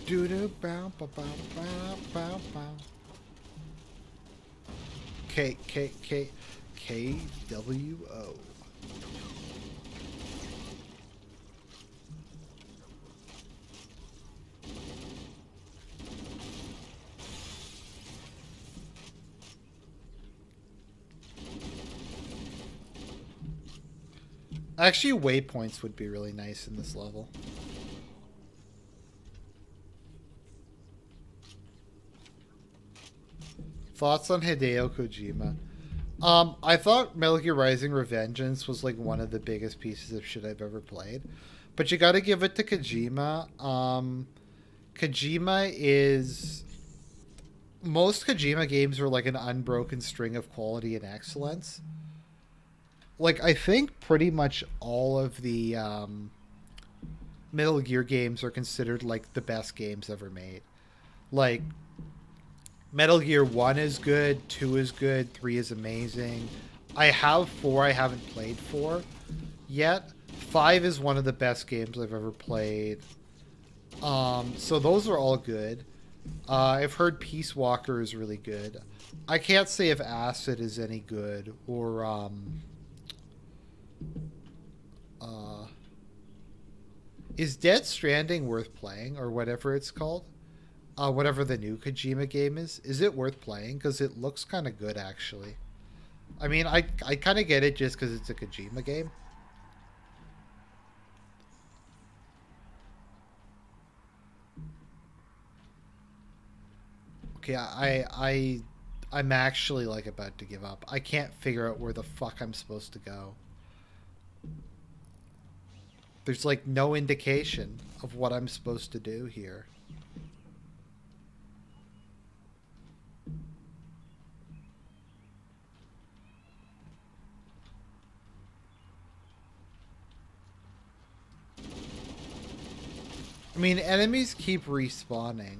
Do-do-bow-ba-bow-bow-bow-bow. K-W-O. Actually, waypoints would be really nice in this level. Thoughts on Hideo Kojima? I thought Metal Gear Rising: Revengeance was like one of the biggest pieces of shit I've ever played. But you gotta give it to Kojima. Kojima is... Most Kojima games are like an unbroken string of quality and excellence. Like, I think pretty much all of the Metal Gear games are considered like the best games ever made. Like... Metal Gear 1 is good, 2 is good, 3 is amazing. I have 4, I haven't played 4 yet. 5 is one of the best games I've ever played. So those are all good. I've heard Peace Walker is really good. I can't say if Acid is any good, or is Dead Stranding worth playing, or whatever it's called? Whatever the new Kojima game is it worth playing? Because it looks kind of good, actually. I mean, I kind of get it just because it's a Kojima game. Okay, I'm actually like about to give up. I can't figure out where the fuck I'm supposed to go. There's like no indication of what I'm supposed to do here. I mean, enemies keep respawning.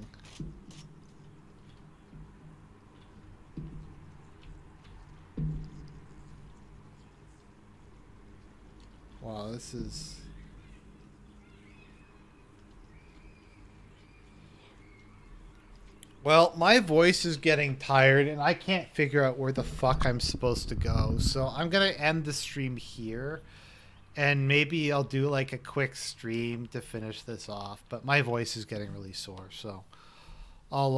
Wow, this is... Well, my voice is getting tired, and I can't figure out where the fuck I'm supposed to go. So I'm going to end the stream here. And maybe I'll do like a quick stream to finish this off. But my voice is getting really sore, so I'll